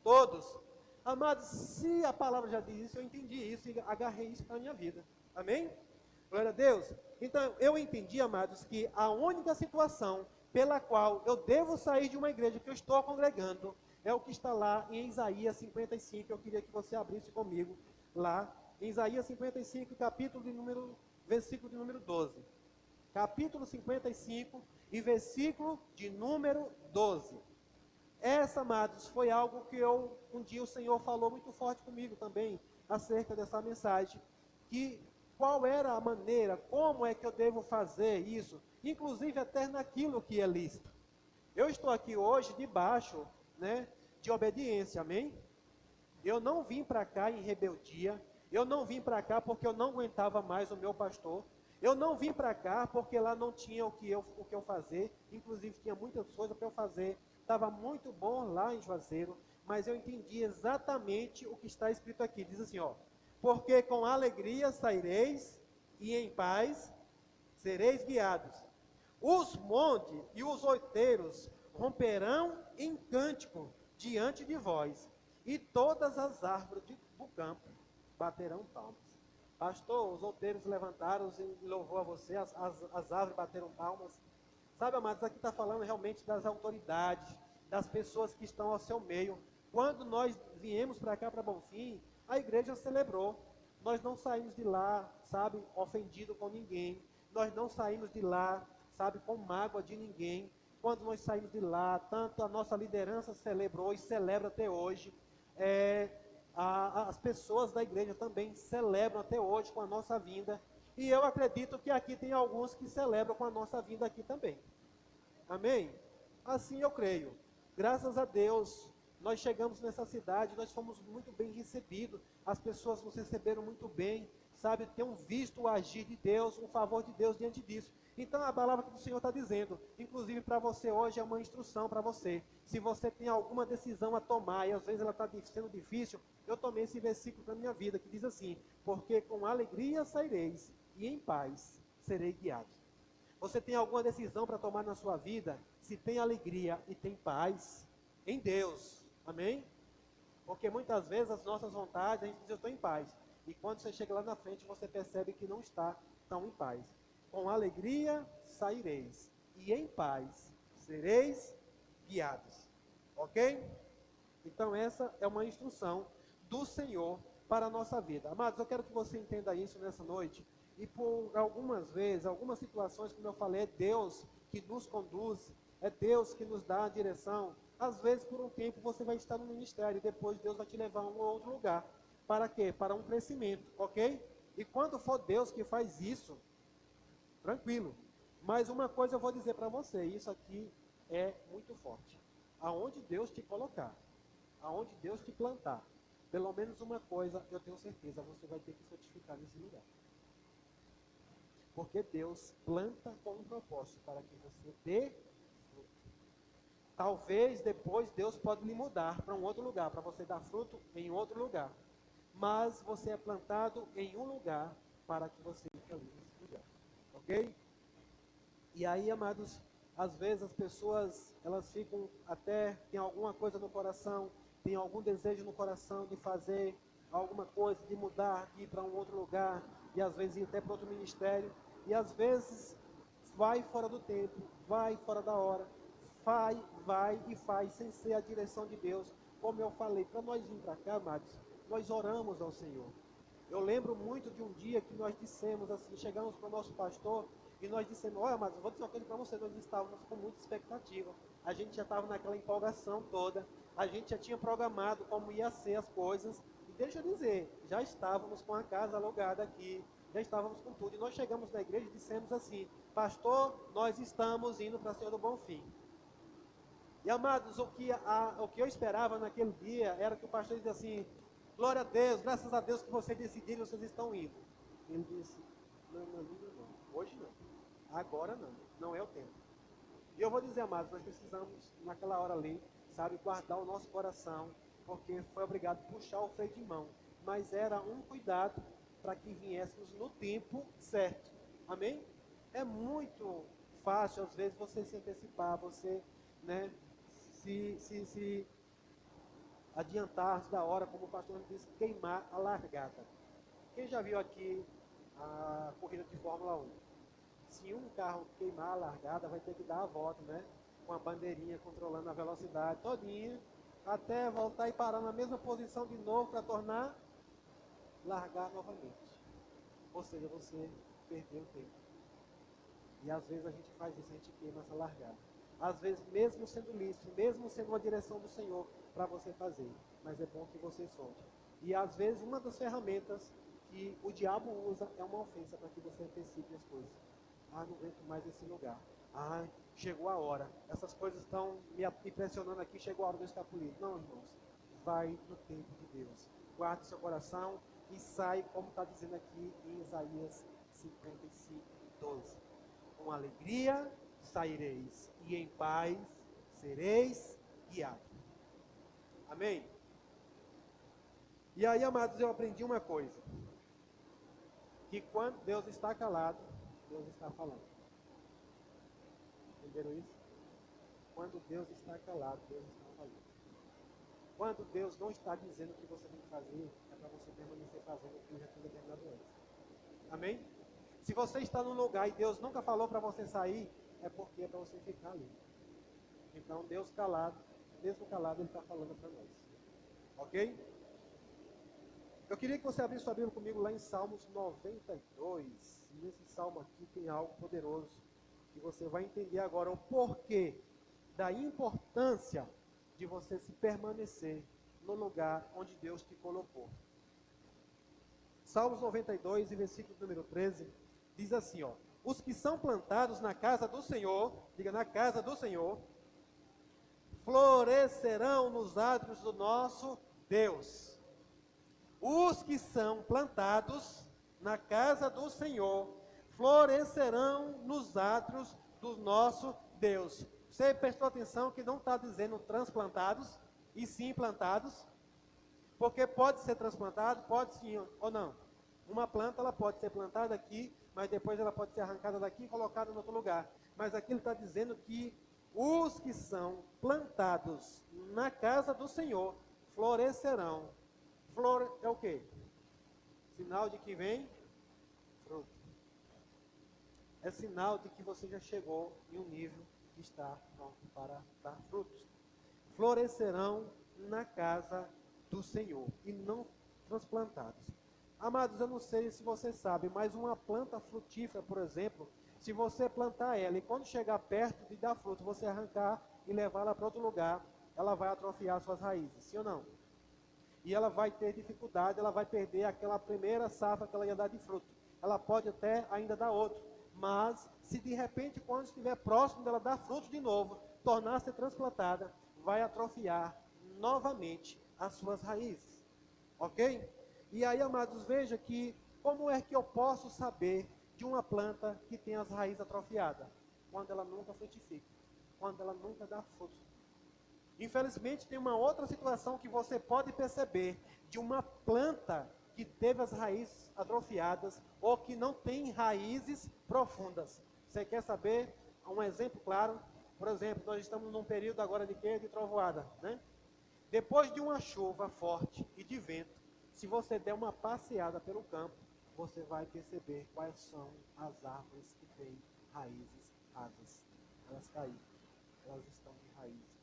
todos. Amados, se a palavra já diz isso, eu entendi isso e agarrei isso para a minha vida. Amém? Glória a Deus. Então, eu entendi, amados, que a única situação pela qual eu devo sair de uma igreja que eu estou congregando é o que está lá em Isaías 55. Eu queria que você abrisse comigo lá em Isaías 55, versículo de número 12. Capítulo 55 e versículo de número 12. Essa, amados, foi algo que um dia o Senhor falou muito forte comigo também, acerca dessa mensagem, que qual era a maneira, como é que eu devo fazer isso, inclusive até naquilo que é lícito. Eu estou aqui hoje debaixo, de obediência, amém? Eu não vim para cá em rebeldia, eu não vim para cá porque eu não aguentava mais o meu pastor, eu não vim para cá porque lá não tinha o que eu fazer, inclusive tinha muitas coisas para eu fazer, estava muito bom lá em Juazeiro, mas eu entendi exatamente o que está escrito aqui, diz assim, porque com alegria saireis e em paz sereis guiados. Os montes e os outeiros romperão em cântico diante de vós, e todas as árvores do campo baterão palmas. Pastor, os outeiros levantaram e louvou a você, as árvores bateram palmas. Sabe, amados, aqui está falando realmente das autoridades, das pessoas que estão ao seu meio. Quando nós viemos para cá, para Bonfim, a igreja celebrou. Nós não saímos de lá, sabe, ofendido com ninguém. Nós não saímos de lá, sabe, com mágoa de ninguém. Quando nós saímos de lá, tanto a nossa liderança celebrou e celebra até hoje. As pessoas da igreja também celebram até hoje com a nossa vinda. E eu acredito que aqui tem alguns que celebram com a nossa vinda aqui também. Amém? Assim eu creio. Graças a Deus, nós chegamos nessa cidade, nós fomos muito bem recebidos. As pessoas nos receberam muito bem, sabe? Tenham visto o agir de Deus, o favor de Deus diante disso. Então a palavra que o Senhor está dizendo, inclusive para você hoje, é uma instrução para você. Se você tem alguma decisão a tomar, e às vezes ela está sendo difícil, eu tomei esse versículo para a minha vida, que diz assim, porque com alegria saireis, e em paz serei guiado. Você tem alguma decisão para tomar na sua vida? Se tem alegria e tem paz em Deus, amém? Porque muitas vezes as nossas vontades, a gente diz, eu estou em paz. E quando você chega lá na frente, você percebe que não está tão em paz. Com alegria saireis, e em paz sereis guiados. Ok? Então essa é uma instrução do Senhor para a nossa vida. Amados, eu quero que você entenda isso nessa noite. E por algumas vezes, algumas situações, como eu falei, é Deus que nos conduz, é Deus que nos dá a direção. Às vezes, por um tempo, você vai estar no ministério, e depois Deus vai te levar a um outro lugar. Para quê? Para um crescimento, ok? E quando for Deus que faz isso, tranquilo. Mas uma coisa eu vou dizer para você, isso aqui é muito forte. Aonde Deus te colocar, aonde Deus te plantar, pelo menos uma coisa eu tenho certeza, você vai ter que frutificar nesse lugar. Porque Deus planta com um propósito, para que você dê fruto. Talvez depois Deus pode lhe mudar para um outro lugar, para você dar fruto em outro lugar. Mas você é plantado em um lugar, para que você fique ali nesse lugar. Ok? E aí, amados, às vezes as pessoas, elas ficam até, tem alguma coisa no coração, tem algum desejo no coração de fazer alguma coisa, de mudar, de ir para um outro lugar, e às vezes ir até para outro ministério, e às vezes vai fora do tempo, vai fora da hora, vai e faz sem ser a direção de Deus. Como eu falei, para nós vir para cá, amados, nós oramos ao Senhor. Eu lembro muito de um dia que nós dissemos assim, chegamos para o nosso pastor, e nós dissemos, olha, mas eu vou dizer uma coisa para você, nós estávamos com muita expectativa, a gente já estava naquela empolgação toda, a gente já tinha programado como ia ser as coisas, e deixa eu dizer, já estávamos com a casa alugada aqui, já estávamos com tudo, e nós chegamos na igreja e dissemos assim, pastor, nós estamos indo para a Senhor do Bonfim. E amados, o que eu esperava naquele dia era que o pastor disse assim: glória a Deus, graças a Deus que vocês decidiram, vocês estão indo. Ele disse: não, hoje não, agora não, não é o tempo. E eu vou dizer, amados, nós precisamos naquela hora ali, sabe, guardar o nosso coração, porque foi obrigado a puxar o freio de mão, mas era um cuidado para que viéssemos no tempo certo. Amém? É muito fácil, às vezes, você se antecipar, você, né, se adiantar da hora, como o pastor disse, queimar a largada. Quem já viu aqui a corrida de Fórmula 1? Se um carro queimar a largada, vai ter que dar a volta, né? Com a bandeirinha controlando a velocidade todinha, até voltar e parar na mesma posição de novo para tornar largar novamente. Ou seja, você perdeu o tempo. E às vezes a gente faz isso, a gente queima essa largada. Às vezes, mesmo sendo lícito, mesmo sendo uma direção do Senhor para você fazer, mas é bom que você solte. E às vezes, uma das ferramentas que o diabo usa é uma ofensa para que você antecipe as coisas. Ah, não aguento mais esse lugar. Ah, chegou a hora. Essas coisas estão me pressionando aqui, chegou a hora de eu escapulir. Não, irmãos, vai no tempo de Deus. Guarde seu coração e sai, como está dizendo aqui em Isaías 55, 12. Com alegria saireis, e em paz sereis guiados. Amém? E aí, amados, eu aprendi uma coisa. Que quando Deus está calado, Deus está falando. Entenderam isso? Quando Deus está calado, Deus está falando. Quando Deus não está dizendo o que você tem que fazer, é para você permanecer fazendo o que Ele já tinha determinado antes. Amém? Se você está num lugar e Deus nunca falou para você sair, é porque é para você ficar ali. Então, Deus calado, mesmo calado, Ele está falando para nós. Ok? Eu queria que você abrisse sua Bíblia comigo lá em Salmos 92. E nesse salmo aqui tem algo poderoso que você vai entender agora o porquê da importância de você se permanecer no lugar onde Deus te colocou. Salmos 92, e versículo número 13, diz assim, ó: os que são plantados na casa do Senhor, diga, na casa do Senhor, florescerão nos átrios do nosso Deus. Os que são plantados na casa do Senhor florescerão nos átrios do nosso Deus. Você prestou atenção que não está dizendo transplantados, e sim plantados? Porque pode ser transplantado, pode sim ou não. Uma planta ela pode ser plantada aqui, mas depois ela pode ser arrancada daqui e colocada em outro lugar. Mas aqui ele está dizendo que os que são plantados na casa do Senhor florescerão. Flor é o quê? Sinal de que vem fruto. É sinal de que você já chegou em um nível que está pronto para dar frutos. Florescerão na casa do Senhor e não transplantados. Amados, eu não sei se você sabe, mas uma planta frutífera, por exemplo, se você plantar ela e quando chegar perto de dar fruto, você arrancar e levá-la para outro lugar, ela vai atrofiar suas raízes, sim ou não? E ela vai ter dificuldade, ela vai perder aquela primeira safra que ela ia dar de fruto. Ela pode até ainda dar outro, mas se de repente, quando estiver próximo dela dar fruto de novo, tornar-se transplantada, vai atrofiar novamente as suas raízes. Ok? E aí, amados, veja que como é que eu posso saber de uma planta que tem as raízes atrofiadas? Quando ela nunca frutifica, quando ela nunca dá fruto. Infelizmente, tem uma outra situação que você pode perceber de uma planta que teve as raízes atrofiadas ou que não tem raízes profundas. Você quer saber um exemplo claro? Por exemplo, nós estamos num período agora de quê? De trovoada, né? Depois de uma chuva forte e de vento, se você der uma passeada pelo campo, você vai perceber quais são as árvores que têm raízes rasas. Elas caíram, elas estão de raízes.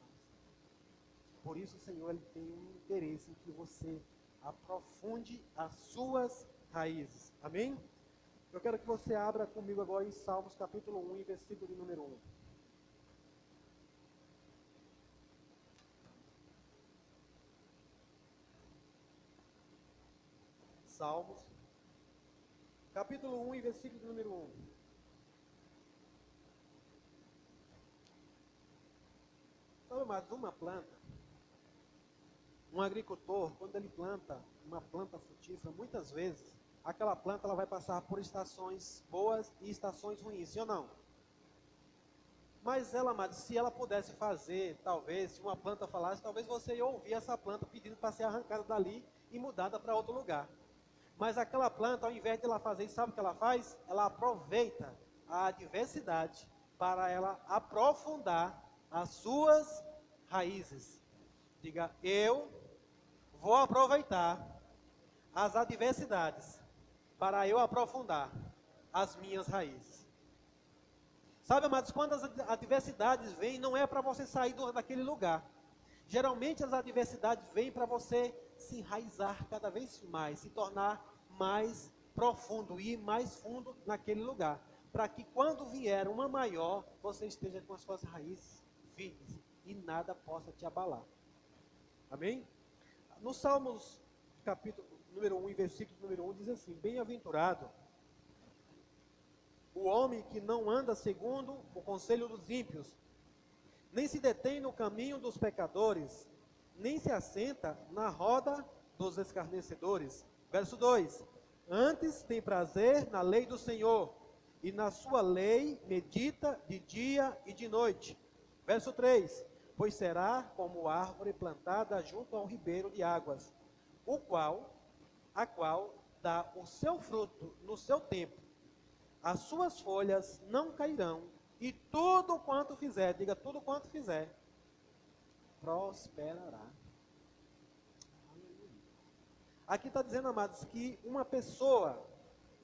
Por isso o Senhor ele tem um interesse em que você aprofunde as suas raízes. Amém? Eu quero que você abra comigo agora em Salmos capítulo 1, e versículo de número 1. Salmos capítulo 1, e versículo de número 1. Então Sabe, amados, uma planta, um agricultor, quando ele planta uma planta frutífera, muitas vezes, aquela planta ela vai passar por estações boas e estações ruins, sim ou não? Mas ela, amado, se ela pudesse fazer, talvez, se uma planta falasse, talvez você ia ouvir essa planta pedindo para ser arrancada dali e mudada para outro lugar. Mas aquela planta, ao invés de ela fazer isso, sabe o que ela faz? Ela aproveita a adversidade para ela aprofundar as suas raízes. Diga, eu vou aproveitar as adversidades para eu aprofundar as minhas raízes. Sabe, amados, quando as adversidades vêm, não é para você sair daquele lugar. Geralmente as adversidades vêm para você se enraizar cada vez mais, se tornar mais profundo, ir mais fundo naquele lugar. Para que quando vier uma maior, você esteja com as suas raízes firmes e nada possa te abalar. Amém? No Salmos, capítulo número 1, versículo número 1, diz assim: bem-aventurado o homem que não anda segundo o conselho dos ímpios, nem se detém no caminho dos pecadores, nem se assenta na roda dos escarnecedores. Verso 2: antes tem prazer na lei do Senhor, e na sua lei medita de dia e de noite. Verso 3: pois será como árvore plantada junto ao ribeiro de águas, a qual dá o seu fruto no seu tempo, as suas folhas não cairão, e tudo quanto fizer, diga tudo quanto fizer, prosperará. Aqui está dizendo, amados, que uma pessoa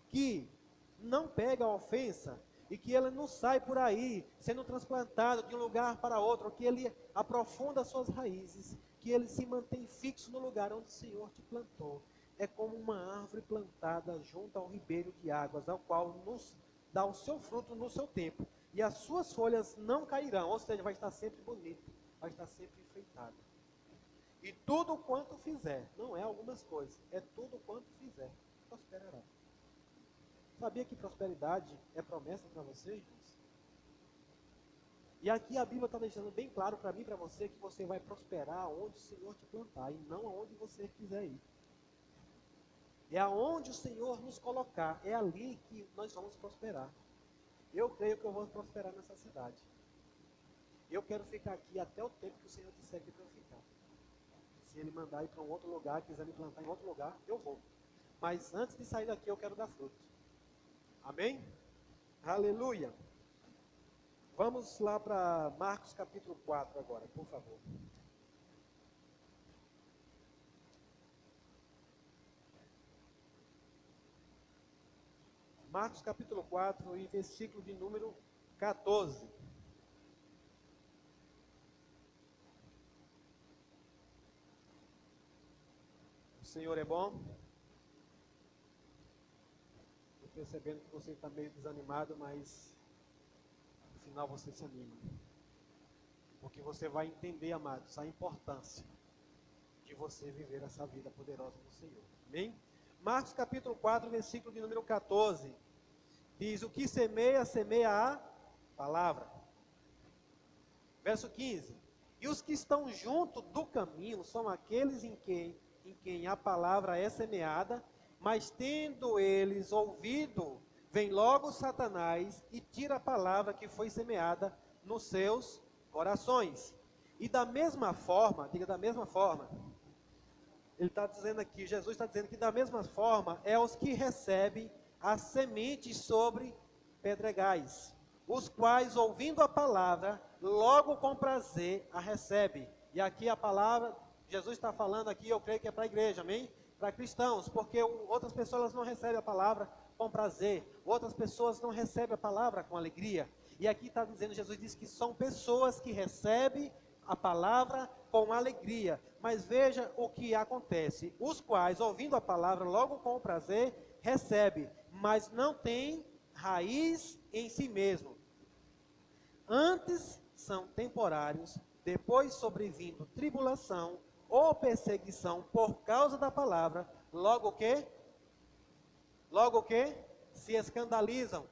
que não pega a ofensa, e que ele não sai por aí, sendo transplantado de um lugar para outro, que ele aprofunda suas raízes, que ele se mantém fixo no lugar onde o Senhor te plantou. É como uma árvore plantada junto ao ribeiro de águas, ao qual nos dá o seu fruto no seu tempo, e as suas folhas não cairão, ou seja, vai estar sempre bonito, vai estar sempre enfeitado. E tudo quanto fizer, não é algumas coisas, é tudo quanto fizer, prosperará. Sabia que prosperidade é promessa para você, irmãos? E aqui a Bíblia está deixando bem claro para mim e para você que você vai prosperar onde o Senhor te plantar, e não aonde você quiser ir. É aonde o Senhor nos colocar, é ali que nós vamos prosperar. Eu creio que eu vou prosperar nessa cidade. Eu quero ficar aqui até o tempo que o Senhor disser que para eu ficar. Se Ele mandar ir para um outro lugar, quiser me plantar em outro lugar, eu vou. Mas antes de sair daqui, eu quero dar fruto. Amém? Aleluia! Vamos lá para Marcos capítulo 4 agora, por favor. Marcos capítulo 4 e versículo de número 14. O Senhor é bom. Estou percebendo que você está meio desanimado, mas no final você se anima. Porque você vai entender, amados, a importância de você viver essa vida poderosa do Senhor. Amém? Marcos capítulo 4, versículo de número 14. Diz: o que semeia, semeia a palavra. Verso 15. E os que estão junto do caminho são aqueles em quem a palavra é semeada, mas tendo eles ouvido, vem logo Satanás e tira a palavra que foi semeada nos seus corações. E da mesma forma, diga da mesma forma, ele está dizendo aqui, Jesus está dizendo que da mesma forma é os que recebem as sementes sobre pedregais, os quais, ouvindo a palavra, logo com prazer a recebem. E aqui a palavra, Jesus está falando aqui, eu creio que é para a igreja, amém? Para cristãos, porque outras pessoas não recebem a palavra com prazer, outras pessoas não recebem a palavra com alegria. E aqui está dizendo, Jesus diz que são pessoas que recebem a palavra com alegria. Mas veja o que acontece, os quais, ouvindo a palavra, logo com prazer, recebem, mas não têm raiz em si mesmo. Antes são temporários, depois sobrevindo tribulação ou perseguição por causa da palavra, logo que se escandalizam.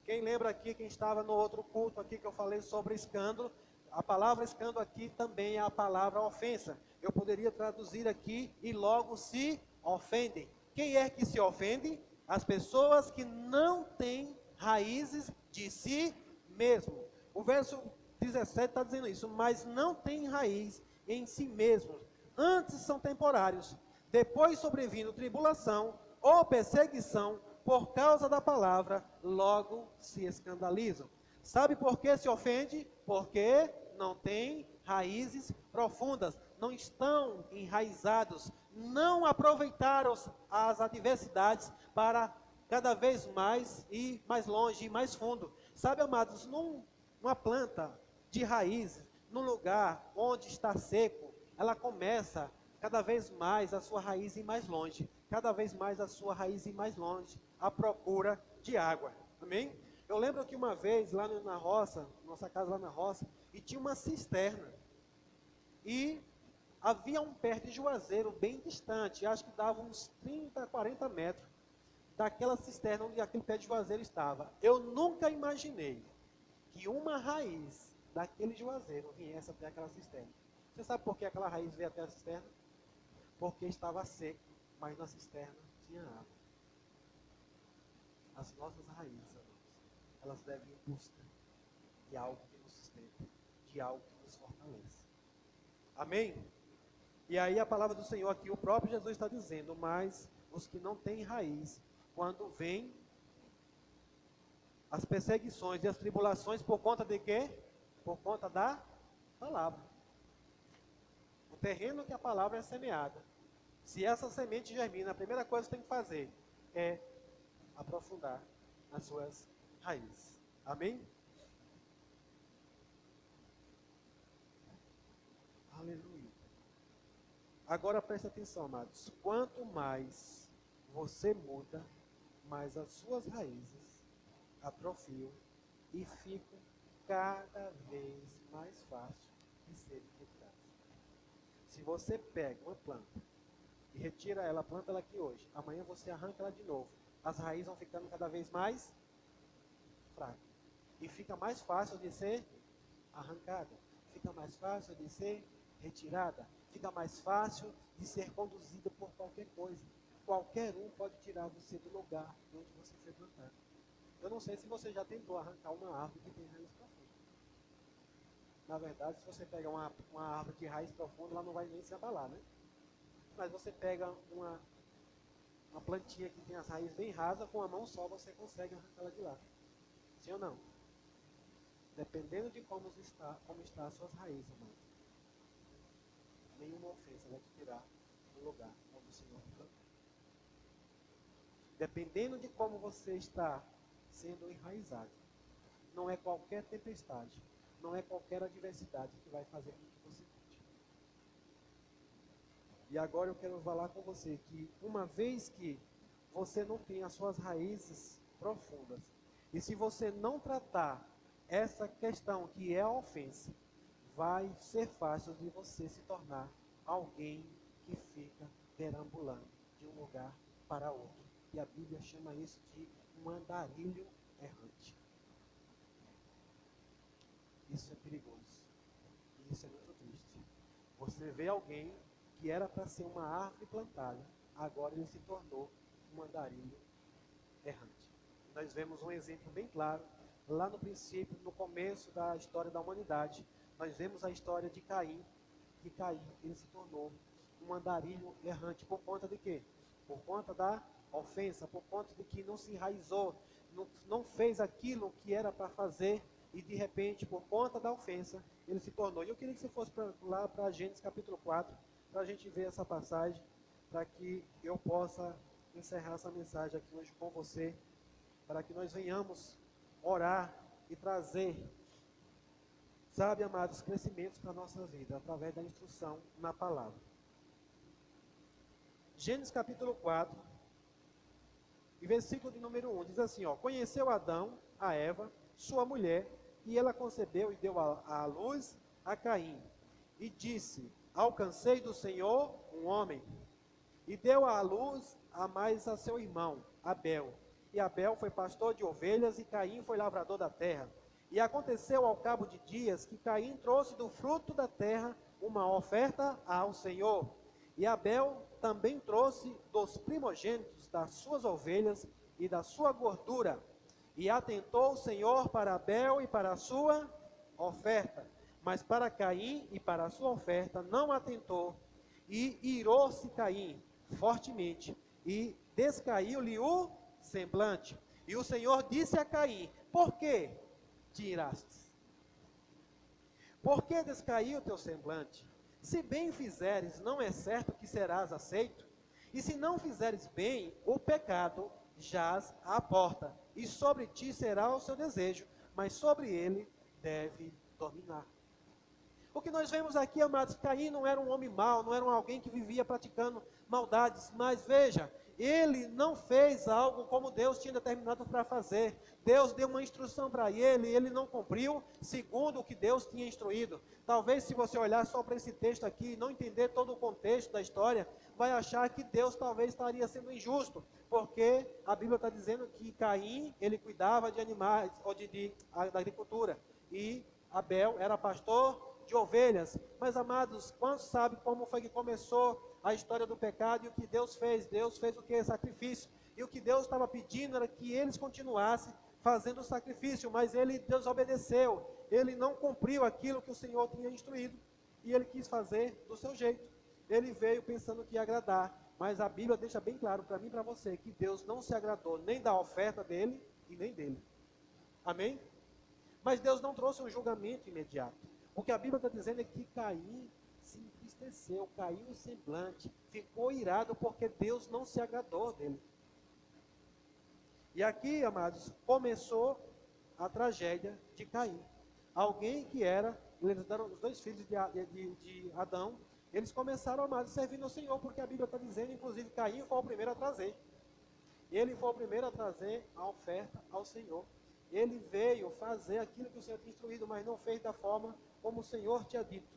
Quem lembra aqui, quem estava no outro culto aqui que eu falei sobre escândalo, A palavra escândalo aqui também é a palavra ofensa. Eu poderia traduzir aqui, e logo se ofendem. Quem é que se ofende? As pessoas que não têm raízes de si mesmo. O verso 17 está dizendo isso, mas não tem raiz em si mesmos. Antes são temporários. Depois sobrevindo tribulação ou perseguição por causa da palavra, logo se escandalizam. Sabe por que se ofende? Porque não tem raízes profundas, não estão enraizados, não aproveitaram as adversidades para cada vez mais ir mais longe e mais fundo. Sabe, amados, numa planta de raízes, num lugar onde está seco, ela começa cada vez mais a sua raiz ir mais longe, cada vez mais a sua raiz ir mais longe, à procura de água. Amém? Eu lembro que uma vez lá na roça, nossa casa lá na roça, e tinha uma cisterna. E havia um pé de juazeiro bem distante, acho que dava uns 30, 40 metros daquela cisterna onde aquele pé de juazeiro estava. Eu nunca imaginei que uma raiz daquele juazeiro viesse até aquela cisterna. Você sabe por que aquela raiz veio até a cisterna? Porque estava seco, mas na cisterna tinha água. As nossas raízes, amados, elas devem ir em busca de algo que nos sustenta, de algo que nos fortalece. Amém? E aí a palavra do Senhor aqui, o próprio Jesus está dizendo, mas os que não têm raiz, quando vêm as perseguições e as tribulações, por conta de quê? Por conta da palavra. O terreno que a palavra é semeada. Se essa semente germina, a primeira coisa que tem que fazer é aprofundar as suas raízes. Amém? Aleluia. Agora preste atenção, amados. Quanto mais você muda, mais as suas raízes atrofiam e ficam cada vez mais fácil de serem retiradas. Se você pega uma planta e retira ela, planta ela aqui hoje, amanhã você arranca ela de novo, as raízes vão ficando cada vez mais fracas. E fica mais fácil de ser arrancada, fica mais fácil de ser retirada, fica mais fácil de ser conduzida por qualquer coisa. Qualquer um pode tirar você do lugar onde você foi plantado. Eu não sei se você já tentou arrancar uma árvore que tem raiz profunda. Na verdade, se você pega uma árvore de raiz profunda, ela não vai nem se abalar, né? Mas você pega uma plantinha que tem as raízes bem rasas, com a mão só você consegue arrancá-la de lá. Sim ou não? Dependendo de como está as suas raízes, amado. Nenhuma ofensa vai te tirar do lugar onde o Senhor te plantou. Dependendo de como você está sendo enraizado, não é qualquer tempestade, não é qualquer adversidade que vai fazer com que você mude. E agora eu quero falar com você que uma vez que você não tem as suas raízes profundas, e se você não tratar essa questão que é a ofensa, vai ser fácil de você se tornar alguém que fica perambulando de um lugar para outro. E a Bíblia chama isso de um andarilho errante. Isso é perigoso. E isso é muito triste. Você vê alguém que era para ser uma árvore plantada, agora ele se tornou um andarilho errante. Nós vemos um exemplo bem claro, lá no princípio, no começo da história da humanidade, nós vemos a história de Caim, que Caim, ele se tornou um andarilho errante, por conta de quê? Por conta da ofensa, por conta de que não se enraizou, não fez aquilo que era para fazer, e de repente, por conta da ofensa, ele se tornou. E eu queria que você fosse lá para Gênesis capítulo 4, para a gente ver essa passagem, para que eu possa encerrar essa mensagem aqui hoje com você, para que nós venhamos orar e trazer, sabe, amados, crescimentos para a nossa vida, através da instrução na palavra. Gênesis capítulo 4, e versículo de número 1, diz assim, ó: conheceu Adão, a Eva, sua mulher, e ela concebeu e deu à luz a Caim, e disse, alcancei do Senhor um homem, e deu à luz a mais a seu irmão, Abel. E Abel foi pastor de ovelhas, e Caim foi lavrador da terra. E aconteceu ao cabo de dias que Caim trouxe do fruto da terra uma oferta ao Senhor. E Abel também trouxe dos primogênitos das suas ovelhas e da sua gordura. E atentou o Senhor para Abel e para a sua oferta, mas para Caim e para a sua oferta não atentou. E irou-se Caim fortemente, e descaiu-lhe o semblante. E o Senhor disse a Caim: por que te irastes? Por que descaiu o teu semblante? Se bem fizeres, não é certo que serás aceito? E se não fizeres bem, o pecado jaz à porta, e sobre ti será o seu desejo, mas sobre ele deve dominar. O que nós vemos aqui, amados, Caim não era um homem mau, não era alguém que vivia praticando maldades, mas veja, ele não fez algo como Deus tinha determinado para fazer. Deus deu uma instrução para ele, e ele não cumpriu segundo o que Deus tinha instruído. Talvez se você olhar só para esse texto aqui e não entender todo o contexto da história, vai achar que Deus talvez estaria sendo injusto, porque a Bíblia está dizendo que Caim, ele cuidava de animais, ou da agricultura, e Abel era pastor de ovelhas. Mas, amados, quantos sabem como foi que começou a história do pecado e o que Deus fez? Deus fez o que? Sacrifício. E o que Deus estava pedindo era que eles continuassem fazendo o sacrifício, mas ele desobedeceu. Ele não cumpriu aquilo que o Senhor tinha instruído, e ele quis fazer do seu jeito. Ele veio pensando que ia agradar, mas a Bíblia deixa bem claro para mim e para você que Deus não se agradou nem da oferta dele e nem dele. Amém? Mas Deus não trouxe um julgamento imediato. O que a Bíblia está dizendo é que Caim se entristeceu, caiu o semblante, ficou irado porque Deus não se agradou dele. E aqui, amados, começou a tragédia de Caim. Alguém que era, eles eram os dois filhos de Adão, eles começaram, amados, servindo ao Senhor, porque a Bíblia está dizendo, inclusive Caim foi o primeiro a trazer. Ele foi o primeiro a trazer a oferta ao Senhor. Ele veio fazer aquilo que o Senhor tinha instruído, mas não fez da forma como o Senhor tinha dito.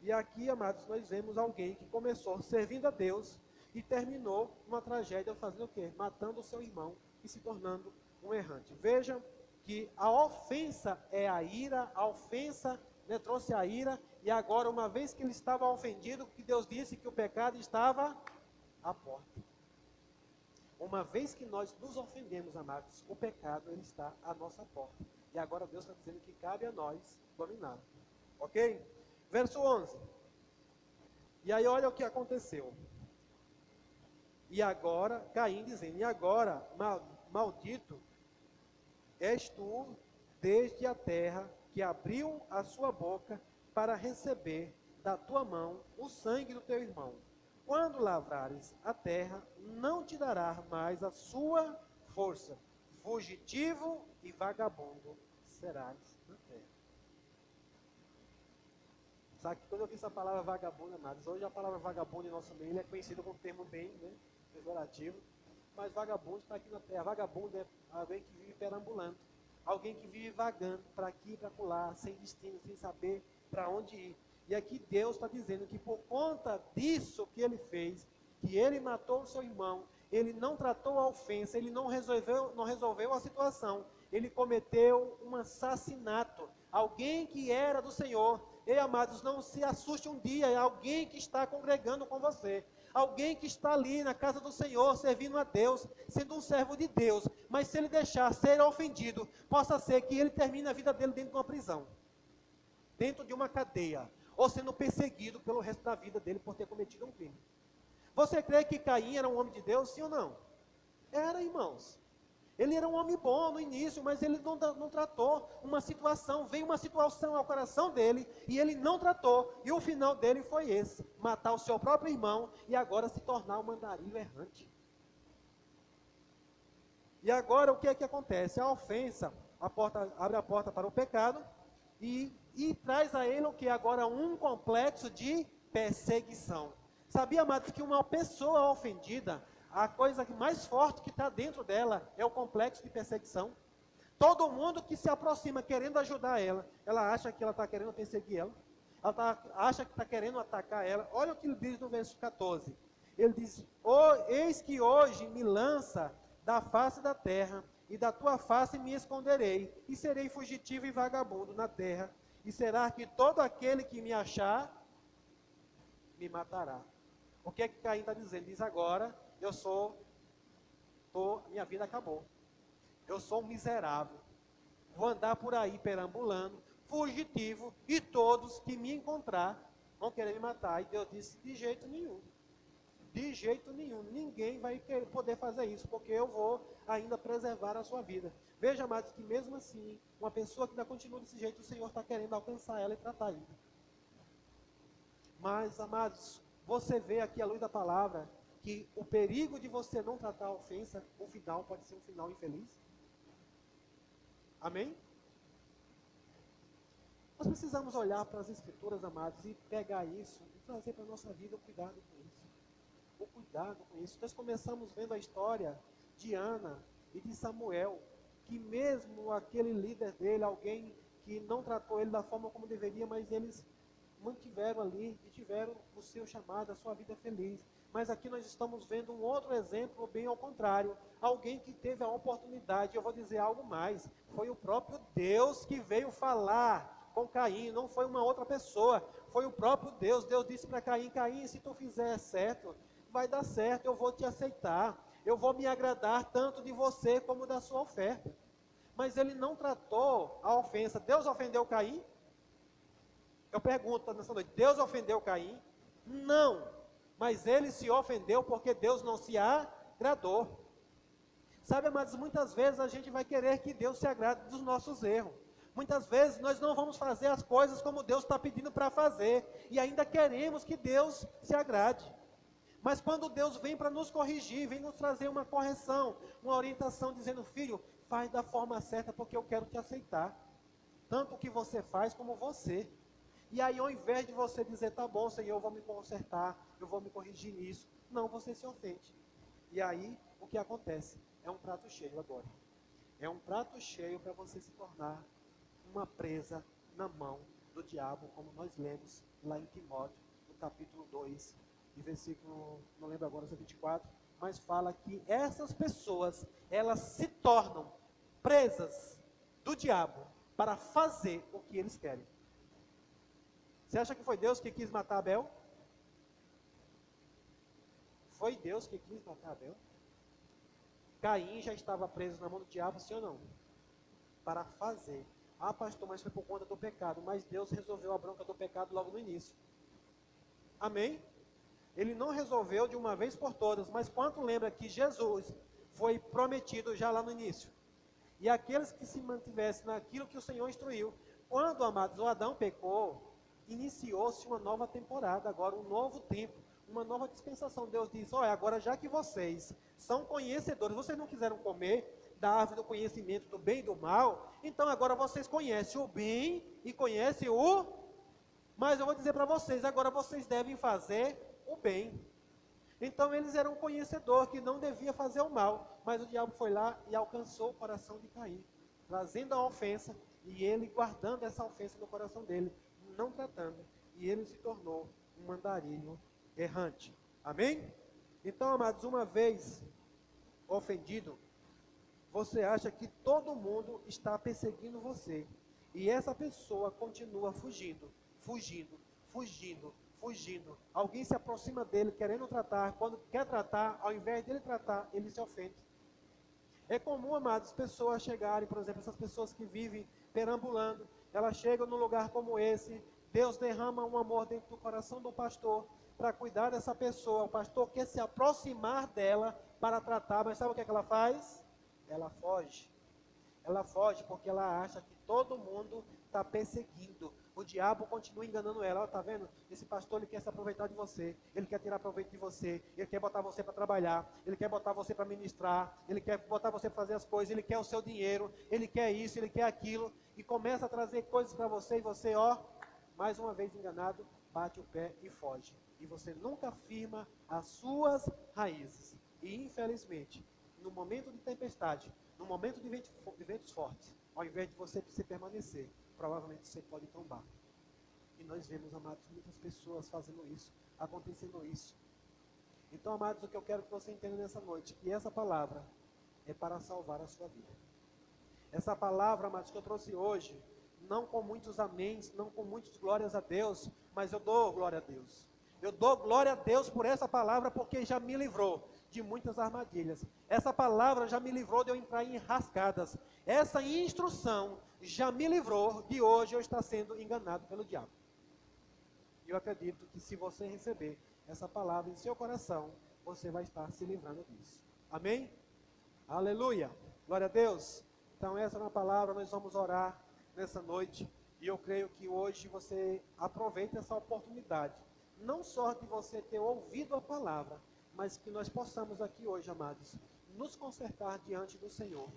E aqui, amados, nós vemos alguém que começou servindo a Deus e terminou uma tragédia fazendo o quê? Matando o seu irmão e se tornando um errante. Vejam que a ofensa é a ira, a ofensa, né, trouxe a ira, e agora, uma vez que ele estava ofendido, que Deus disse que o pecado estava à porta. Uma vez que nós nos ofendemos, amados, o pecado ele está à nossa porta. E agora Deus está dizendo que cabe a nós dominar. Ok? Verso 11. E aí olha o que aconteceu. E agora, Caim dizendo, e agora, maldito és tu desde a terra que abriu a sua boca para receber da tua mão o sangue do teu irmão. Quando lavrares a terra, não te dará mais a sua força. Fugitivo e vagabundo serás na terra. Sabe que quando eu vi essa palavra vagabundo, amados, hoje a palavra vagabundo em nosso meio é conhecida como termo bem, né, pejorativo, mas vagabundo está aqui na terra. Vagabundo é alguém que vive perambulando, alguém que vive vagando para aqui e para acolá, sem destino, sem saber para onde ir. E aqui Deus está dizendo que por conta disso que ele fez, que ele matou o seu irmão, ele não tratou a ofensa, ele não resolveu a situação, ele cometeu um assassinato. Alguém que era do Senhor. Ei, amados, não se assuste um dia, é alguém que está congregando com você, alguém que está ali na casa do Senhor, servindo a Deus, sendo um servo de Deus, mas se ele deixar ser ofendido, possa ser que ele termine a vida dele dentro de uma prisão, dentro de uma cadeia, ou sendo perseguido pelo resto da vida dele por ter cometido um crime. Você crê que Caim era um homem de Deus, sim ou não? Era, irmãos. Ele era um homem bom no início, mas ele não tratou uma situação, veio uma situação ao coração dele, e ele não tratou, e o final dele foi esse, matar o seu próprio irmão, e agora se tornar um andarilho errante. E agora o que é que acontece? A ofensa abre a porta para o pecado, e traz a ele o que? Agora um complexo de perseguição. Sabia, amados, que uma pessoa ofendida, a coisa mais forte que está dentro dela é o complexo de perseguição. Todo mundo que se aproxima querendo ajudar ela acha que ela está querendo perseguir ela. Acha que está querendo atacar ela. Olha o que ele diz no verso 14. Ele diz, eis que hoje me lança da face da terra, e da tua face me esconderei, e serei fugitivo e vagabundo na terra, e será que todo aquele que me achar, me matará. O que é que Caim está dizendo? Ele diz agora, minha vida acabou. Eu sou um miserável. Vou andar por aí perambulando, fugitivo, e todos que me encontrar vão querer me matar. E Deus disse, de jeito nenhum. De jeito nenhum. Ninguém vai poder fazer isso, porque eu vou ainda preservar a sua vida. Veja, amados, que mesmo assim, uma pessoa que ainda continua desse jeito, o Senhor está querendo alcançar ela e tratar ainda. Mas, amados, você vê aqui à luz da palavra que o perigo de você não tratar a ofensa, o final pode ser um final infeliz. Amém? Nós precisamos olhar para as Escrituras, amados, e pegar isso e trazer para a nossa vida o cuidado com isso. O cuidado com isso. Nós começamos vendo a história de Ana e de Samuel, que mesmo aquele líder dele, alguém que não tratou ele da forma como deveria, mas eles mantiveram ali e tiveram o seu chamado, a sua vida feliz. Mas aqui nós estamos vendo um outro exemplo bem ao contrário. Alguém que teve a oportunidade, eu vou dizer algo mais, foi o próprio Deus que veio falar com Caim, não foi uma outra pessoa, foi o próprio Deus. Deus disse para Caim, Caim, se tu fizer certo, vai dar certo, eu vou te aceitar, eu vou me agradar tanto de você como da sua oferta. Mas ele não tratou a ofensa. Deus ofendeu Caim? Eu pergunto nessa noite, Deus ofendeu Caim? Não, mas ele se ofendeu porque Deus não se agradou. Sabe, amados, muitas vezes a gente vai querer que Deus se agrade dos nossos erros. Muitas vezes nós não vamos fazer as coisas como Deus está pedindo para fazer, e ainda queremos que Deus se agrade. Mas quando Deus vem para nos corrigir, vem nos trazer uma correção, uma orientação, dizendo, filho, faz da forma certa porque eu quero te aceitar. Tanto o que você faz como você. E aí, ao invés de você dizer, tá bom, Senhor, eu vou me consertar, eu vou me corrigir nisso, não, você se ofende. E aí, o que acontece? É um prato cheio agora. É um prato cheio para você se tornar uma presa na mão do diabo, como nós lemos lá em Timóteo, no capítulo 2, e versículo, não lembro agora se é 24, mas fala que essas pessoas, elas se tornam presas do diabo para fazer o que eles querem. Você acha que foi Deus que quis matar Abel? Foi Deus que quis matar Abel? Caim já estava preso na mão do diabo, sim ou não? Para fazer. Ah, pastor, mas foi por conta do pecado. Mas Deus resolveu a bronca do pecado logo no início. Amém? Ele não resolveu de uma vez por todas, mas quanto lembra que Jesus foi prometido já lá no início? E aqueles que se mantivessem naquilo que o Senhor instruiu. Quando, amados, o Adão pecou, iniciou-se uma nova temporada, agora um novo tempo, uma nova dispensação. Deus diz, olha, agora já que vocês são conhecedores, vocês não quiseram comer da árvore do conhecimento do bem e do mal, então agora vocês conhecem o bem e conhecem o... Mas eu vou dizer para vocês, agora vocês devem fazer o bem. Então eles eram conhecedores que não devia fazer o mal, mas o diabo foi lá e alcançou o coração de Caim, trazendo a ofensa, e ele guardando essa ofensa no coração dele, não tratando, e ele se tornou um andarilho errante. Amém? Então, amados, uma vez ofendido, você acha que todo mundo está perseguindo você, e essa pessoa continua fugindo, fugindo, fugindo, fugindo. Alguém se aproxima dele querendo tratar, quando quer tratar, ao invés dele tratar, ele se ofende. É comum, amados, pessoas chegarem, por exemplo, essas pessoas que vivem perambulando, elas chegam num lugar como esse, Deus derrama um amor dentro do coração do pastor para cuidar dessa pessoa. O pastor quer se aproximar dela para tratar, mas sabe o que é que ela faz? Ela foge. Ela foge porque ela acha que todo mundo está perseguindo. O diabo continua enganando ela. Está vendo? Esse pastor, ele quer se aproveitar de você. Ele quer tirar proveito de você. Ele quer botar você para trabalhar. Ele quer botar você para ministrar. Ele quer botar você para fazer as coisas. Ele quer o seu dinheiro. Ele quer isso, ele quer aquilo. E começa a trazer coisas para você. E você, ó, mais uma vez enganado, bate o pé e foge. E você nunca firma as suas raízes. E infelizmente, no momento de tempestade, no momento de ventos fortes, ao invés de você se permanecer, provavelmente você pode tombar. E nós vemos, amados, muitas pessoas fazendo isso, acontecendo isso. Então, amados, o que eu quero que você entenda nessa noite, que essa palavra, é para salvar a sua vida. Essa palavra, amados, que eu trouxe hoje, não com muitos améns, não com muitas glórias a Deus, mas eu dou glória a Deus. Eu dou glória a Deus por essa palavra, porque já me livrou de muitas armadilhas. Essa palavra já me livrou de eu entrar em enrascadas. Essa instrução já me livrou de hoje eu estar sendo enganado pelo diabo. E eu acredito que se você receber essa palavra em seu coração, você vai estar se livrando disso. Amém? Aleluia! Glória a Deus! Então essa é uma palavra, nós vamos orar nessa noite. E eu creio que hoje você aproveita essa oportunidade. Não só de você ter ouvido a palavra, mas que nós possamos aqui hoje, amados, nos consertar diante do Senhor.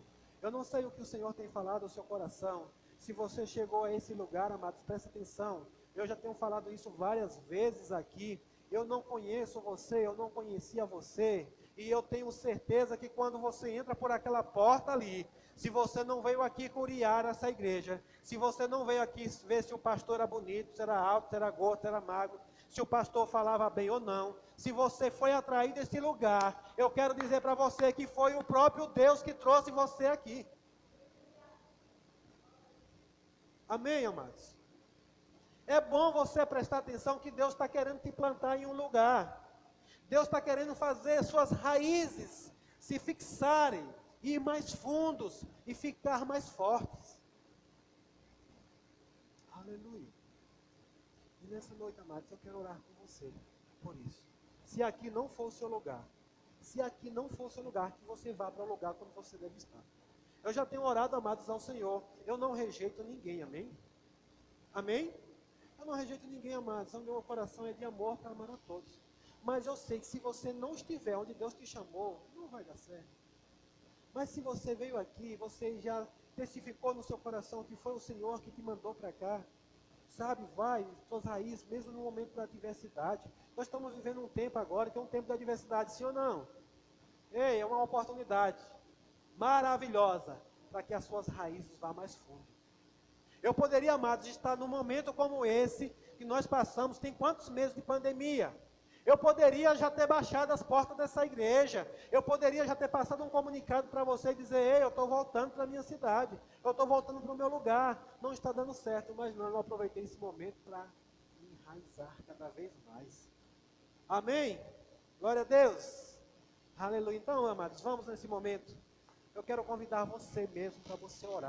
Eu não sei o que o Senhor tem falado ao seu coração. Se você chegou a esse lugar, amados, preste atenção. Eu já tenho falado isso várias vezes aqui. Eu não conheço você, eu não conhecia você. E eu tenho certeza que quando você entra por aquela porta ali, se você não veio aqui curiar essa igreja, se você não veio aqui ver se o pastor era bonito, se era alto, se era gordo, se era magro, se o pastor falava bem ou não, se você foi atraído a esse lugar, eu quero dizer para você que foi o próprio Deus que trouxe você aqui. Amém, amados? É bom você prestar atenção que Deus está querendo te plantar em um lugar. Deus está querendo fazer suas raízes se fixarem, ir mais fundos e ficar mais fortes. Aleluia. E nessa noite, amados, eu quero orar com você por isso. Se aqui não for o seu lugar, se aqui não for o seu lugar, que você vá para o lugar como você deve estar. Eu já tenho orado, amados, ao Senhor. Eu não rejeito ninguém, amém? Amém? Eu não rejeito ninguém, amados. O meu coração é de amor para amar a todos. Mas eu sei que se você não estiver onde Deus te chamou, não vai dar certo. Mas se você veio aqui, você já testificou no seu coração que foi o Senhor que te mandou para cá, sabe, vai, suas raízes, mesmo no momento da adversidade. Nós estamos vivendo um tempo agora que é um tempo da adversidade, sim ou não? Ei, é uma oportunidade maravilhosa para que as suas raízes vá mais fundo. Eu poderia, amados, estar num momento como esse que nós passamos, tem quantos meses de pandemia? Eu poderia já ter baixado as portas dessa igreja. Eu poderia já ter passado um comunicado para você e dizer: ei, eu estou voltando para a minha cidade. Eu estou voltando para o meu lugar. Não está dando certo, mas não, eu aproveitei esse momento para me enraizar cada vez mais. Amém? Glória a Deus. Aleluia. Então, amados, vamos nesse momento. Eu quero convidar você mesmo para você orar.